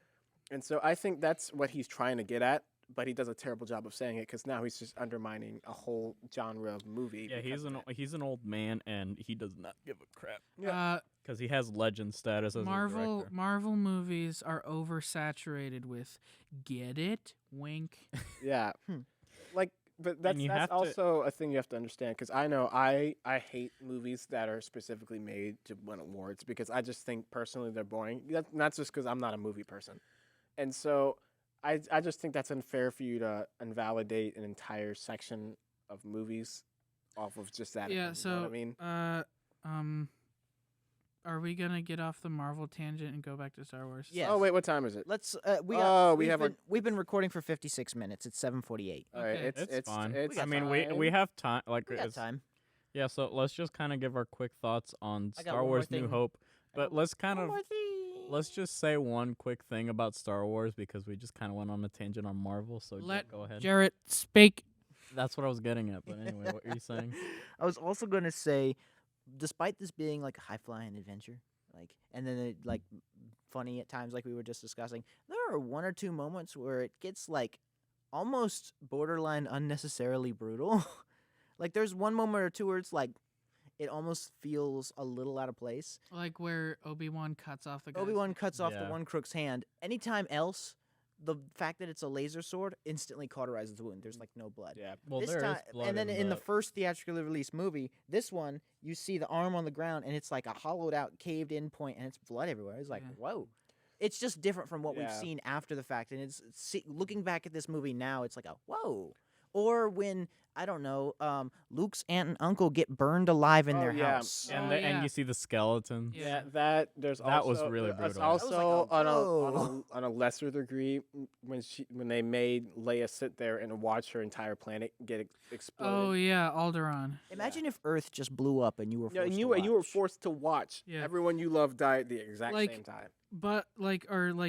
Speaker 3: And so I think that's what he's trying to get at, but he does a terrible job of saying it because now he's just undermining a whole genre of movie.
Speaker 2: Yeah,
Speaker 3: because of that.
Speaker 2: he's an old man, and he does not give a crap
Speaker 3: Yeah.
Speaker 2: because he has legend status as a director.
Speaker 4: Marvel movies are oversaturated with get it wink.
Speaker 3: Yeah. Like, but that's
Speaker 2: you have to-
Speaker 3: also a thing you have to understand because I know I hate movies that are specifically made to win awards because I just think personally they're boring. Not just because I'm not a movie person. And so I just think that's unfair for you to invalidate an entire section of movies off of just that.
Speaker 4: Yeah,
Speaker 3: opinion,
Speaker 4: so
Speaker 3: you know what I mean?
Speaker 4: Are we gonna get off the Marvel tangent and go back to Star Wars?
Speaker 1: Yes.
Speaker 3: Oh wait, what time is it?
Speaker 1: Let's. We've been recording for 56 minutes. It's 7:48.
Speaker 3: All right,
Speaker 4: Okay.
Speaker 2: It's fine.
Speaker 3: It's
Speaker 1: got
Speaker 2: I mean,
Speaker 3: fine.
Speaker 2: we have time. Like
Speaker 1: We got
Speaker 2: it's-
Speaker 1: time.
Speaker 2: Yeah, so let's just kind of give our quick thoughts on
Speaker 1: I got
Speaker 2: Star
Speaker 1: one more
Speaker 2: Wars: New
Speaker 1: thing.
Speaker 2: Hope. But let's kind
Speaker 1: One
Speaker 2: of
Speaker 1: more thing.
Speaker 2: let's just say one quick thing about Star Wars because we just kind of went on a tangent on Marvel. So
Speaker 4: Let
Speaker 2: go ahead.
Speaker 4: Jarrett speak.
Speaker 2: That's what I was getting at. But anyway, what are you saying?
Speaker 1: I was also going to say, despite this being like a high flying adventure, and then it, funny at times, like we were just discussing, there are one or two moments where it gets like almost borderline unnecessarily brutal. Like there's one moment or two where it's like it almost feels a little out of place.
Speaker 4: Like where Obi-Wan cuts off the guy's
Speaker 1: Obi-Wan cuts off the
Speaker 2: Yeah.
Speaker 1: one crook's hand. Anytime else, the fact that it's a laser sword instantly cauterizes the wound. There's like no blood.
Speaker 3: Yeah.
Speaker 2: Well,
Speaker 1: This
Speaker 2: there is
Speaker 1: time,
Speaker 2: blood
Speaker 1: and then
Speaker 2: in
Speaker 1: in the first theatrically released movie, this one you see the arm on the ground and it's like a hollowed out, caved in point, and it's blood everywhere. It's like
Speaker 4: Yeah.
Speaker 1: whoa. It's just different from what we've
Speaker 3: Yeah.
Speaker 1: seen after the fact, and looking back at this movie now, it's like a whoa. Or when I don't know, Luke's aunt and uncle get burned alive in
Speaker 3: Oh,
Speaker 1: their
Speaker 3: yeah.
Speaker 1: house.
Speaker 2: and
Speaker 4: Oh,
Speaker 2: and
Speaker 4: yeah.
Speaker 2: you see the skeleton.
Speaker 4: Yeah.
Speaker 3: Yeah, that there's
Speaker 2: That was
Speaker 3: also,
Speaker 2: really
Speaker 3: there's
Speaker 2: brutal.
Speaker 1: That was like
Speaker 3: Also,
Speaker 1: a
Speaker 3: on
Speaker 1: whoa.
Speaker 3: a lesser degree, when they made Leia sit there and watch her entire planet get exploded.
Speaker 4: Oh yeah, Alderaan.
Speaker 1: Imagine if Earth just blew up and you were
Speaker 3: Yeah,
Speaker 1: forced
Speaker 3: and
Speaker 1: to
Speaker 3: you were
Speaker 1: watch.
Speaker 3: forced to watch
Speaker 4: Yeah.
Speaker 3: everyone you love die at the exact
Speaker 4: Like-
Speaker 3: same time.
Speaker 4: But like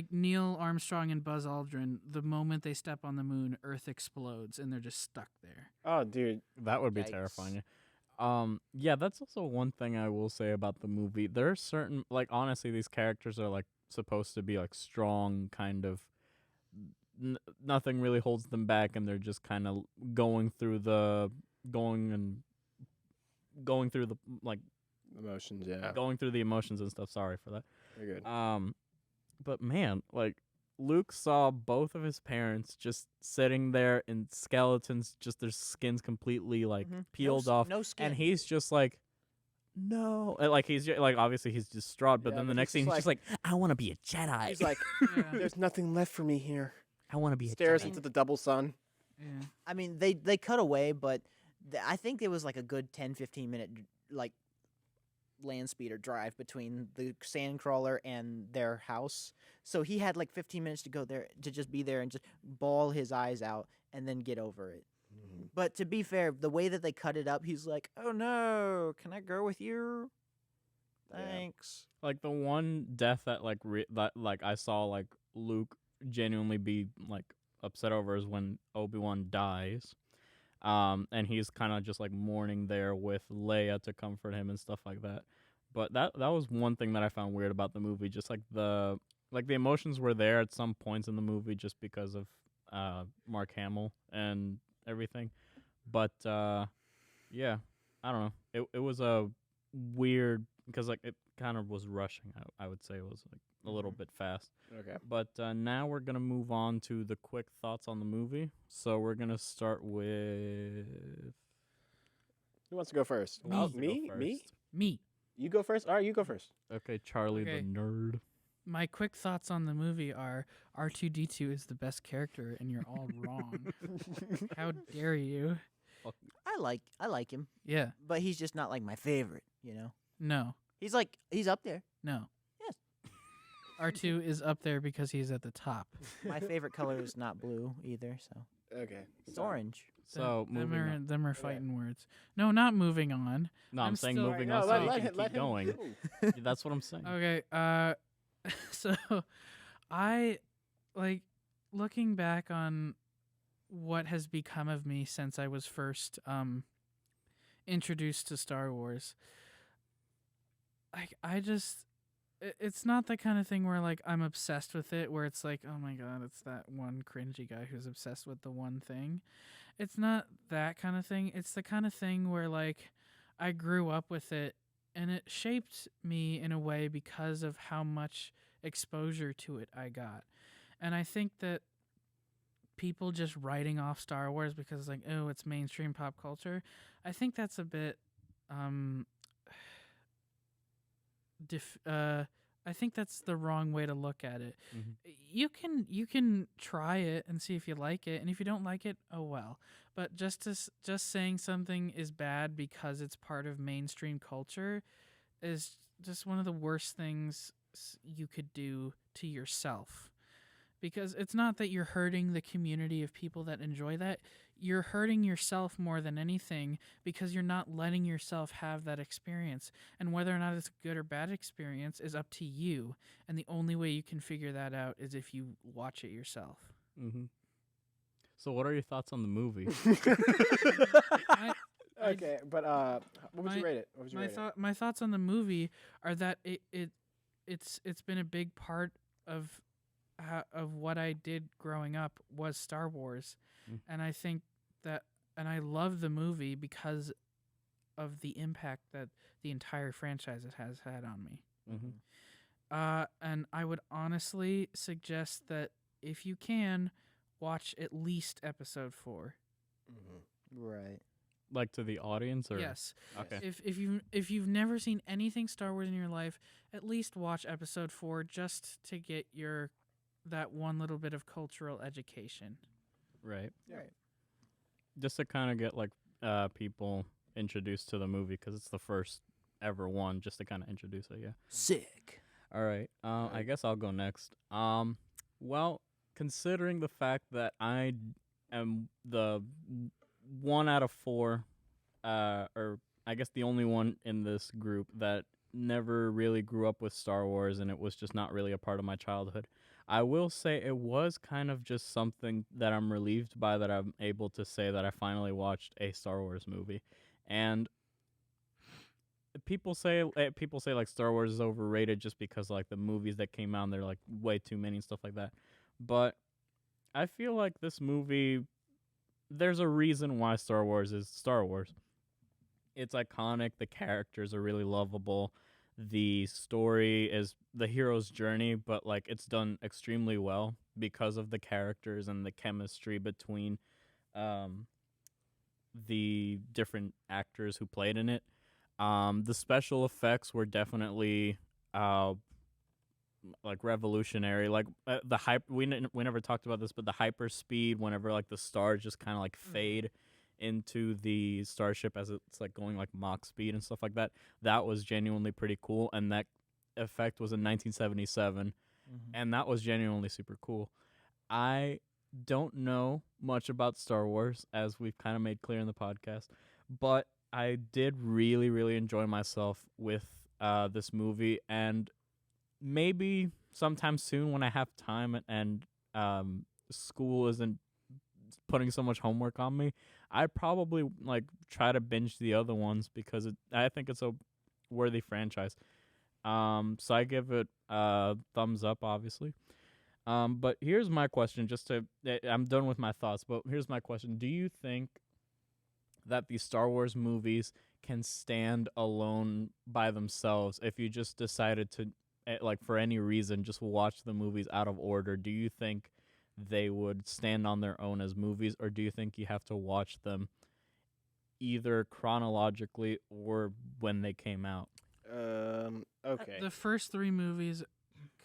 Speaker 4: Neil Armstrong and Buzz Aldrin, the moment they step on the moon, Earth explodes and they're just stuck there.
Speaker 3: Oh, dude.
Speaker 2: That would be
Speaker 1: Yikes.
Speaker 2: terrifying. Yeah, that's also one thing I will say about the movie. There are certain, like, honestly, these characters are like supposed to be like strong, kind of. Nothing really holds them back, and they're just kind of going through the like
Speaker 3: Emotions, yeah.
Speaker 2: going through the emotions and stuff. Sorry for that.
Speaker 3: You're good.
Speaker 2: But man, like Luke saw both of his parents just sitting there in skeletons, just their skins completely like
Speaker 1: Mhm.
Speaker 2: peeled
Speaker 1: No,
Speaker 2: off,
Speaker 1: no skin.
Speaker 2: and he's just like, no, and, like like obviously he's distraught, but
Speaker 3: Yeah,
Speaker 2: then the
Speaker 3: but
Speaker 2: next
Speaker 3: he's
Speaker 2: scene
Speaker 3: just
Speaker 2: he's just like, I want to be a Jedi.
Speaker 3: He's like,
Speaker 4: Yeah.
Speaker 3: there's nothing left for me here.
Speaker 2: I want to be a
Speaker 3: Stares
Speaker 2: Jedi.
Speaker 3: into the double sun.
Speaker 4: Yeah.
Speaker 1: I mean, they cut away, but I think it was like a good 10, 15 minute like land speeder drive between the sandcrawler and their house. So he had like 15 minutes to go there to just be there and just bawl his eyes out and then get over it. But to be fair, the way that they cut it up, he's like, "Oh no, can I go with you?
Speaker 3: Yeah.
Speaker 1: Thanks."
Speaker 2: Like the one death that that like I saw like Luke genuinely be like upset over is when Obi-Wan dies. And he's kind of just like mourning there with Leia to comfort him and stuff like that. But that was one thing that I found weird about the movie. Just like the emotions were there at some points in the movie just because of Mark Hamill and everything. But yeah, I don't know. It was a weird because like it kind of was rushing. I would say it was like a little bit fast.
Speaker 3: Okay.
Speaker 2: But now we're gonna move on to the quick thoughts on the movie. So we're gonna start with
Speaker 3: Who wants to go first?
Speaker 4: Me.
Speaker 2: I'll go
Speaker 3: Me?
Speaker 2: first.
Speaker 4: Me.
Speaker 3: You go first? All right, you go first.
Speaker 2: Okay, Charlie
Speaker 4: Okay.
Speaker 2: the nerd.
Speaker 4: My quick thoughts on the movie are R2D2 is the best character, and you're all wrong. How dare you?
Speaker 1: I like him,
Speaker 4: Yeah.
Speaker 1: but he's just not like my favorite. You know,
Speaker 4: No.
Speaker 1: he's up there.
Speaker 4: No.
Speaker 1: Yes.
Speaker 4: R2 is up there because he's at the top.
Speaker 1: My favorite color is not blue either, so
Speaker 3: Okay.
Speaker 1: it's
Speaker 3: so-
Speaker 1: orange.
Speaker 2: So
Speaker 4: them
Speaker 2: moving
Speaker 4: are,
Speaker 2: on.
Speaker 4: them are
Speaker 3: Okay.
Speaker 4: fighting words. No, not moving on.
Speaker 2: No, I'm saying
Speaker 4: still-
Speaker 2: moving
Speaker 3: No,
Speaker 2: on so
Speaker 3: let-
Speaker 2: you
Speaker 3: let
Speaker 2: can
Speaker 3: him- let
Speaker 2: keep
Speaker 3: him
Speaker 2: going.
Speaker 3: go.
Speaker 2: That's what I'm saying.
Speaker 4: Okay. So I like looking back on what has become of me since I was first introduced to Star Wars. I just it's not the kind of thing where like I'm obsessed with it where it's like, oh my god, it's that one cringy guy who's obsessed with the one thing. It's not that kind of thing. It's the kind of thing where like I grew up with it and it shaped me in a way because of how much exposure to it I got. And I think that people just writing off Star Wars because like, oh, it's mainstream pop culture, I think that's a bit I think that's the wrong way to look at it.
Speaker 2: Mhm.
Speaker 4: You can try it and see if you like it, and if you don't like it, oh well. But just saying something is bad because it's part of mainstream culture is just one of the worst things you could do to yourself. Because it's not that you're hurting the community of people that enjoy that. You're hurting yourself more than anything because you're not letting yourself have that experience. And whether or not it's a good or bad experience is up to you. And the only way you can figure that out is if you watch it yourself.
Speaker 2: Mm-hmm. So what are your thoughts on the movie?
Speaker 4: I-
Speaker 3: Okay, but what would you rate it? What would you rate it?
Speaker 4: My thoughts on the movie are that it's been a big part of what I did growing up was Star Wars, and I think that and I love the movie because of the impact that the entire franchise has had on me.
Speaker 2: Mm-hmm.
Speaker 4: And I would honestly suggest that if you can, watch at least episode 4.
Speaker 1: Right.
Speaker 2: Like to the audience, or
Speaker 4: Yes.
Speaker 2: Okay.
Speaker 4: If you've never seen anything Star Wars in your life, at least watch episode 4 just to get that one little bit of cultural education.
Speaker 2: Right.
Speaker 1: Right.
Speaker 2: Just to kind of get like people introduced to the movie because it's the first ever one. Just to kind of introduce it. Yeah.
Speaker 1: Sick.
Speaker 2: All right. I guess I'll go next. Well, considering the fact that I am the 1 out of 4, or I guess the only one in this group that never really grew up with Star Wars and it was just not really a part of my childhood, I will say it was kind of just something that I'm relieved by, that I'm able to say that I finally watched a Star Wars movie. And people say like Star Wars is overrated just because like the movies that came out, they're like way too many and stuff like that. But I feel like this movie, there's a reason why Star Wars is Star Wars. It's iconic. The characters are really lovable. The story is the hero's journey, but like it's done extremely well because of the characters and the chemistry between the different actors who played in it. The special effects were definitely like revolutionary. Like the hype. We never talked about this, but the hyper speed whenever like the stars just kind of like fade into the starship as it's like going like Mach speed and stuff like that. That was genuinely pretty cool, and that effect was in 1977, and that was genuinely super cool. I don't know much about Star Wars, as we've kind of made clear in the podcast, but I did really, really enjoy myself with this movie, and maybe sometime soon when I have time and school isn't putting so much homework on me, I'd probably like try to binge the other ones because I think it's a worthy franchise. So I give it thumbs up, obviously. But here's my question. I'm done with my thoughts. But here's my question: do you think that these Star Wars movies can stand alone by themselves if you just decided to, like, for any reason, just watch the movies out of order? Do you think they would stand on their own as movies, or do you think you have to watch them either chronologically or when they came out?
Speaker 3: Okay.
Speaker 4: The first 3 movies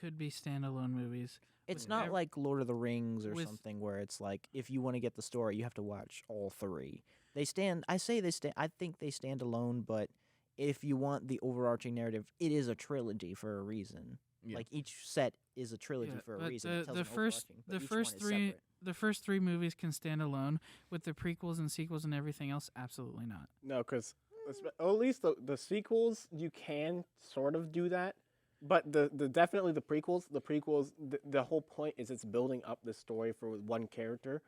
Speaker 4: could be standalone movies.
Speaker 1: It's
Speaker 4: With
Speaker 1: not like Lord of the Rings or
Speaker 4: with-
Speaker 1: something where it's like if you want to get the story, you have to watch all 3. They stand. I say they stand. I think they stand alone, but if you want the overarching narrative, it is a trilogy for a reason.
Speaker 2: Yeah.
Speaker 1: Like each set is a trilogy
Speaker 4: Yeah,
Speaker 1: for a
Speaker 4: but
Speaker 1: reason. It tells
Speaker 4: the
Speaker 1: an
Speaker 4: first
Speaker 1: overarching, but
Speaker 4: the
Speaker 1: each one
Speaker 4: first
Speaker 1: is
Speaker 4: 3
Speaker 1: separate.
Speaker 4: the first 3 movies can stand alone. With the prequels and sequels and everything else, absolutely not.
Speaker 3: No, because at least the sequels you can sort of do that, but the definitely the prequels the whole point is it's building up the story for one character,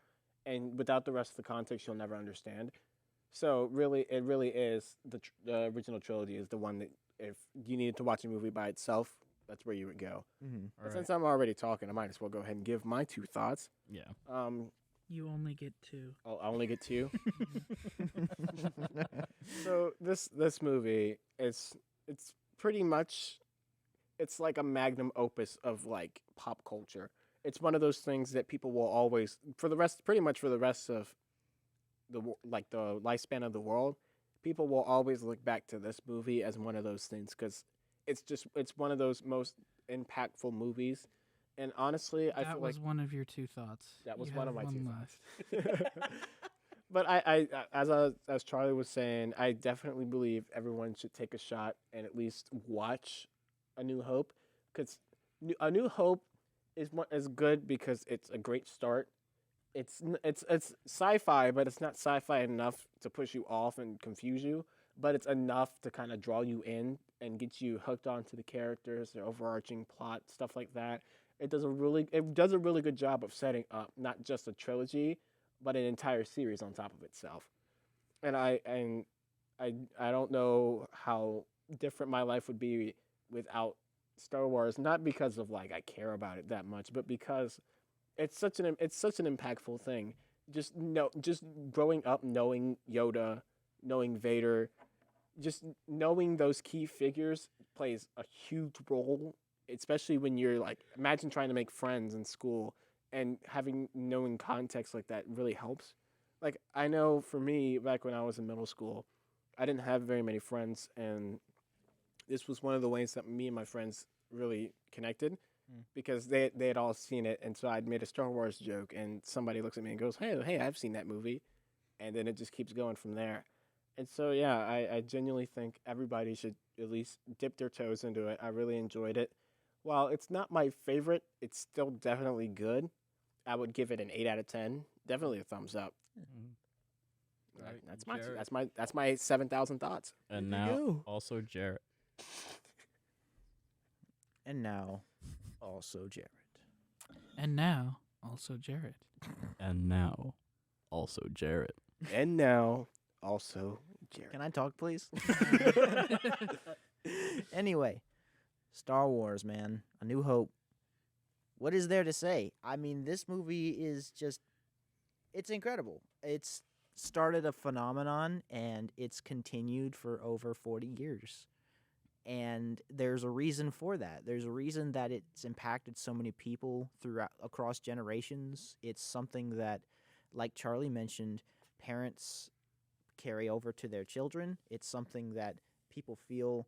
Speaker 3: and without the rest of the context you'll never understand. So really, it really is the original trilogy is the one that if you needed to watch a movie by itself, that's where you would go.
Speaker 1: Mm-hmm.
Speaker 3: But since I'm already talking, I might as well go ahead and give my 2 thoughts.
Speaker 2: Yeah.
Speaker 4: You only get 2.
Speaker 3: I only get 2. So this movie is it's pretty much it's like a magnum opus of like pop culture. It's one of those things that people will always pretty much for the rest of the lifespan of the world, people will always look back to this movie as one of those things because it's one of those most impactful movies. And honestly, I
Speaker 4: That
Speaker 3: feel
Speaker 4: was
Speaker 3: like
Speaker 4: one of your 2 thoughts.
Speaker 3: that was
Speaker 4: You
Speaker 3: one
Speaker 4: have
Speaker 3: of my 2
Speaker 4: one
Speaker 3: thoughts. But I as Charlie was saying, I definitely believe everyone should take a shot and at least watch A New Hope, because A New Hope is good because it's a great start. It's sci-fi, but it's not sci-fi enough to push you off and confuse you. But it's enough to kind of draw you in and get you hooked onto the characters, their overarching plot, stuff like that. It does a really good job of setting up not just a trilogy, but an entire series on top of itself. And I don't know how different my life would be without Star Wars. Not because of like I care about it that much, but because it's such an impactful thing. Just growing up knowing Yoda, knowing Vader, just knowing those key figures plays a huge role, especially when you're like imagine trying to make friends in school and knowing context like that really helps. Like I know for me back when I was in middle school, I didn't have very many friends, and this was one of the ways that me and my friends really connected because they had all seen it, and so I'd made a Star Wars joke, and somebody looks at me and goes, "Hey, I've seen that movie," and then it just keeps going from there. And so yeah, I genuinely think everybody should at least dip their toes into it. I really enjoyed it. While it's not my favorite, it's still definitely good. I would give it an 8 out of 10. Definitely a thumbs up.
Speaker 2: Right,
Speaker 3: That's my 7,000 thoughts.
Speaker 2: And
Speaker 1: There you
Speaker 2: now
Speaker 1: go.
Speaker 2: also Jarrett.
Speaker 1: And now, also Jared.
Speaker 4: And now, also Jared.
Speaker 2: And now also Jarrett.
Speaker 3: And now also Jared.
Speaker 1: Can I talk, please? Anyway, Star Wars, man. A New Hope. What is there to say? I mean, this movie is just, it's incredible. It's started a phenomenon, and it's continued for over 40 years. And there's a reason for that. There's a reason that it's impacted so many people across generations. It's something that, like Charlie mentioned, parents carry over to their children. It's something that people feel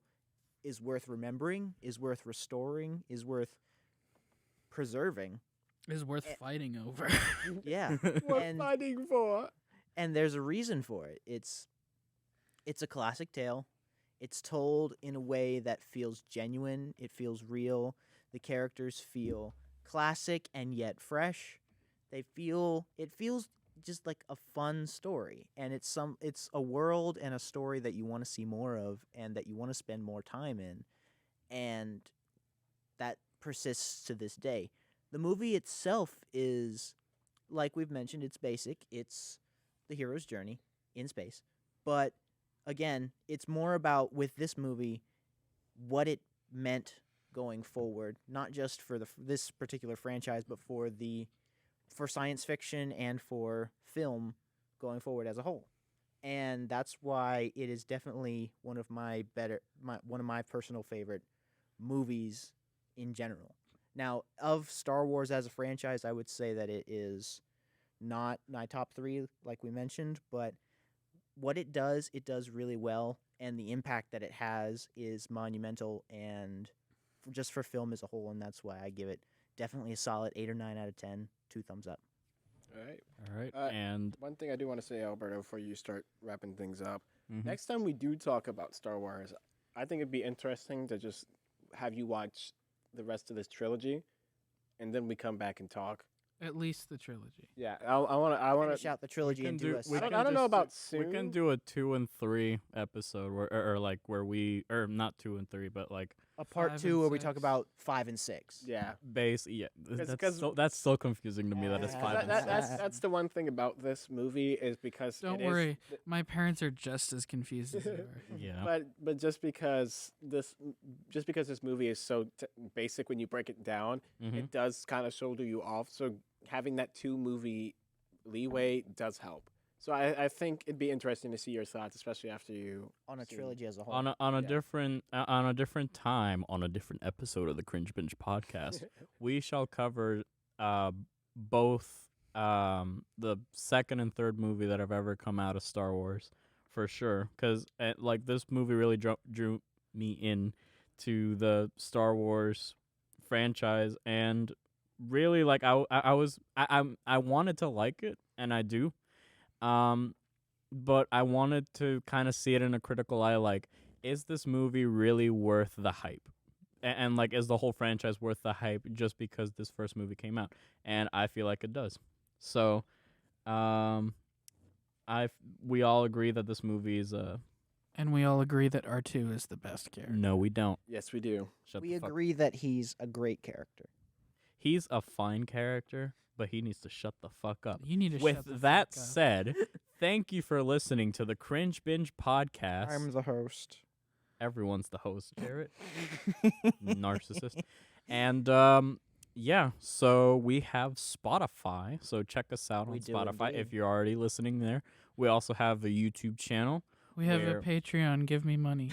Speaker 1: is worth remembering, is worth restoring, is worth preserving.
Speaker 4: Is worth fighting over.
Speaker 1: Yeah.
Speaker 3: We're
Speaker 1: and
Speaker 3: fighting for.
Speaker 1: and there's a reason for it. It's a classic tale. It's told in a way that feels genuine. It feels real. The characters feel classic and yet fresh. It feels just like a fun story, and it's a world and a story that you want to see more of and that you want to spend more time in, and that persists to this day. The movie itself is like we've mentioned, it's basic. It's the hero's journey in space. But again, it's more about with this movie what it meant going forward, not just for this particular franchise, but for science fiction and for film going forward as a whole. And that's why it is definitely one of my personal favorite movies in general. Now, of Star Wars as a franchise, I would say that it is not my top 3 like we mentioned, but what it does really well, and the impact that it has is monumental and just for film as a whole, and that's why I give it definitely a solid 8 or 9 out of 10, 2 thumbs up.
Speaker 3: All right.
Speaker 2: All right.
Speaker 3: And one thing I do want to say, Alberto, before you start wrapping things up,
Speaker 2: Mhm.
Speaker 3: next time we do talk about Star Wars, I think it'd be interesting to just have you watch the rest of this trilogy, and then we come back and talk.
Speaker 4: At least the trilogy.
Speaker 3: Yeah, I want
Speaker 1: Finish out the trilogy and do us.
Speaker 3: I don't know about soon.
Speaker 2: We can do a 2 and 3 episode or like where we or not 2 and 3, but like
Speaker 1: a part
Speaker 4: 5
Speaker 1: 2
Speaker 4: and
Speaker 1: where we talk
Speaker 4: 6.
Speaker 1: about 5 and 6.
Speaker 3: Yeah.
Speaker 2: That's so confusing to me that it's 5 and 6.
Speaker 3: That's the one thing about this movie is because
Speaker 4: Don't worry, my parents are just as confused as you are.
Speaker 2: Yeah.
Speaker 3: But just because this movie is so basic when you break it down,
Speaker 2: Mhm.
Speaker 3: it does kind of shoulder you off. So having that 2 movie leeway does help. So I think it'd be interesting to see your thoughts, especially after you
Speaker 1: On a
Speaker 3: see-
Speaker 1: trilogy as a whole.
Speaker 2: on a different time on a different episode of the Cringe Binge podcast, we shall cover both the second and third movie that have ever come out of Star Wars for sure, because like this movie really drew me in to the Star Wars franchise, and really like I wanted to like it, and I do. But I wanted to kind of see it in a critical eye. Like, is this movie really worth the hype? And like, is the whole franchise worth the hype just because this first movie came out? And I feel like it does. So, we all agree that this movie is
Speaker 4: And we all agree that R2 is the best character.
Speaker 2: no, we don't.
Speaker 3: Yes, we do.
Speaker 2: Shut
Speaker 1: We
Speaker 2: the fuck.
Speaker 1: agree that he's a great character.
Speaker 2: He's a fine character, but he needs to shut the fuck up.
Speaker 4: You need to
Speaker 2: With
Speaker 4: shut the
Speaker 2: that
Speaker 4: fuck up.
Speaker 2: said, thank you for listening to the Cringe Binge podcast.
Speaker 1: I'm the host.
Speaker 2: Everyone's the host, Jarrett. Narcissist. And yeah, so we have Spotify. So check us out
Speaker 1: We
Speaker 2: on
Speaker 1: do
Speaker 2: Spotify
Speaker 1: indeed.
Speaker 2: if you're already listening there. We also have a YouTube channel.
Speaker 4: We have
Speaker 2: where-
Speaker 4: a Patreon. Give me money.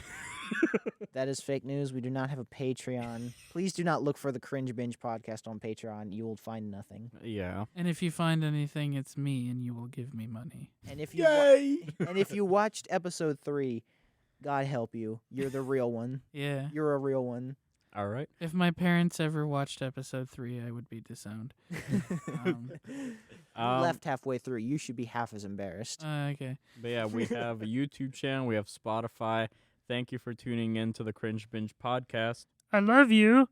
Speaker 1: That is fake news. We do not have a Patreon. Please do not look for the Cringe Binge podcast on Patreon. You will find nothing.
Speaker 2: Yeah.
Speaker 4: And if you find anything, it's me, and you will give me money.
Speaker 1: And if you
Speaker 3: Yay!
Speaker 1: and if you watched episode 3, God help you. You're the real one.
Speaker 4: Yeah.
Speaker 1: You're a real one.
Speaker 2: All right.
Speaker 4: If my parents ever watched episode 3, I would be disowned.
Speaker 1: You left halfway through. You should be half as embarrassed.
Speaker 4: Okay.
Speaker 2: But yeah, we have a YouTube channel. We have Spotify. Thank you for tuning in to the Cringe Binge podcast.
Speaker 4: I love you.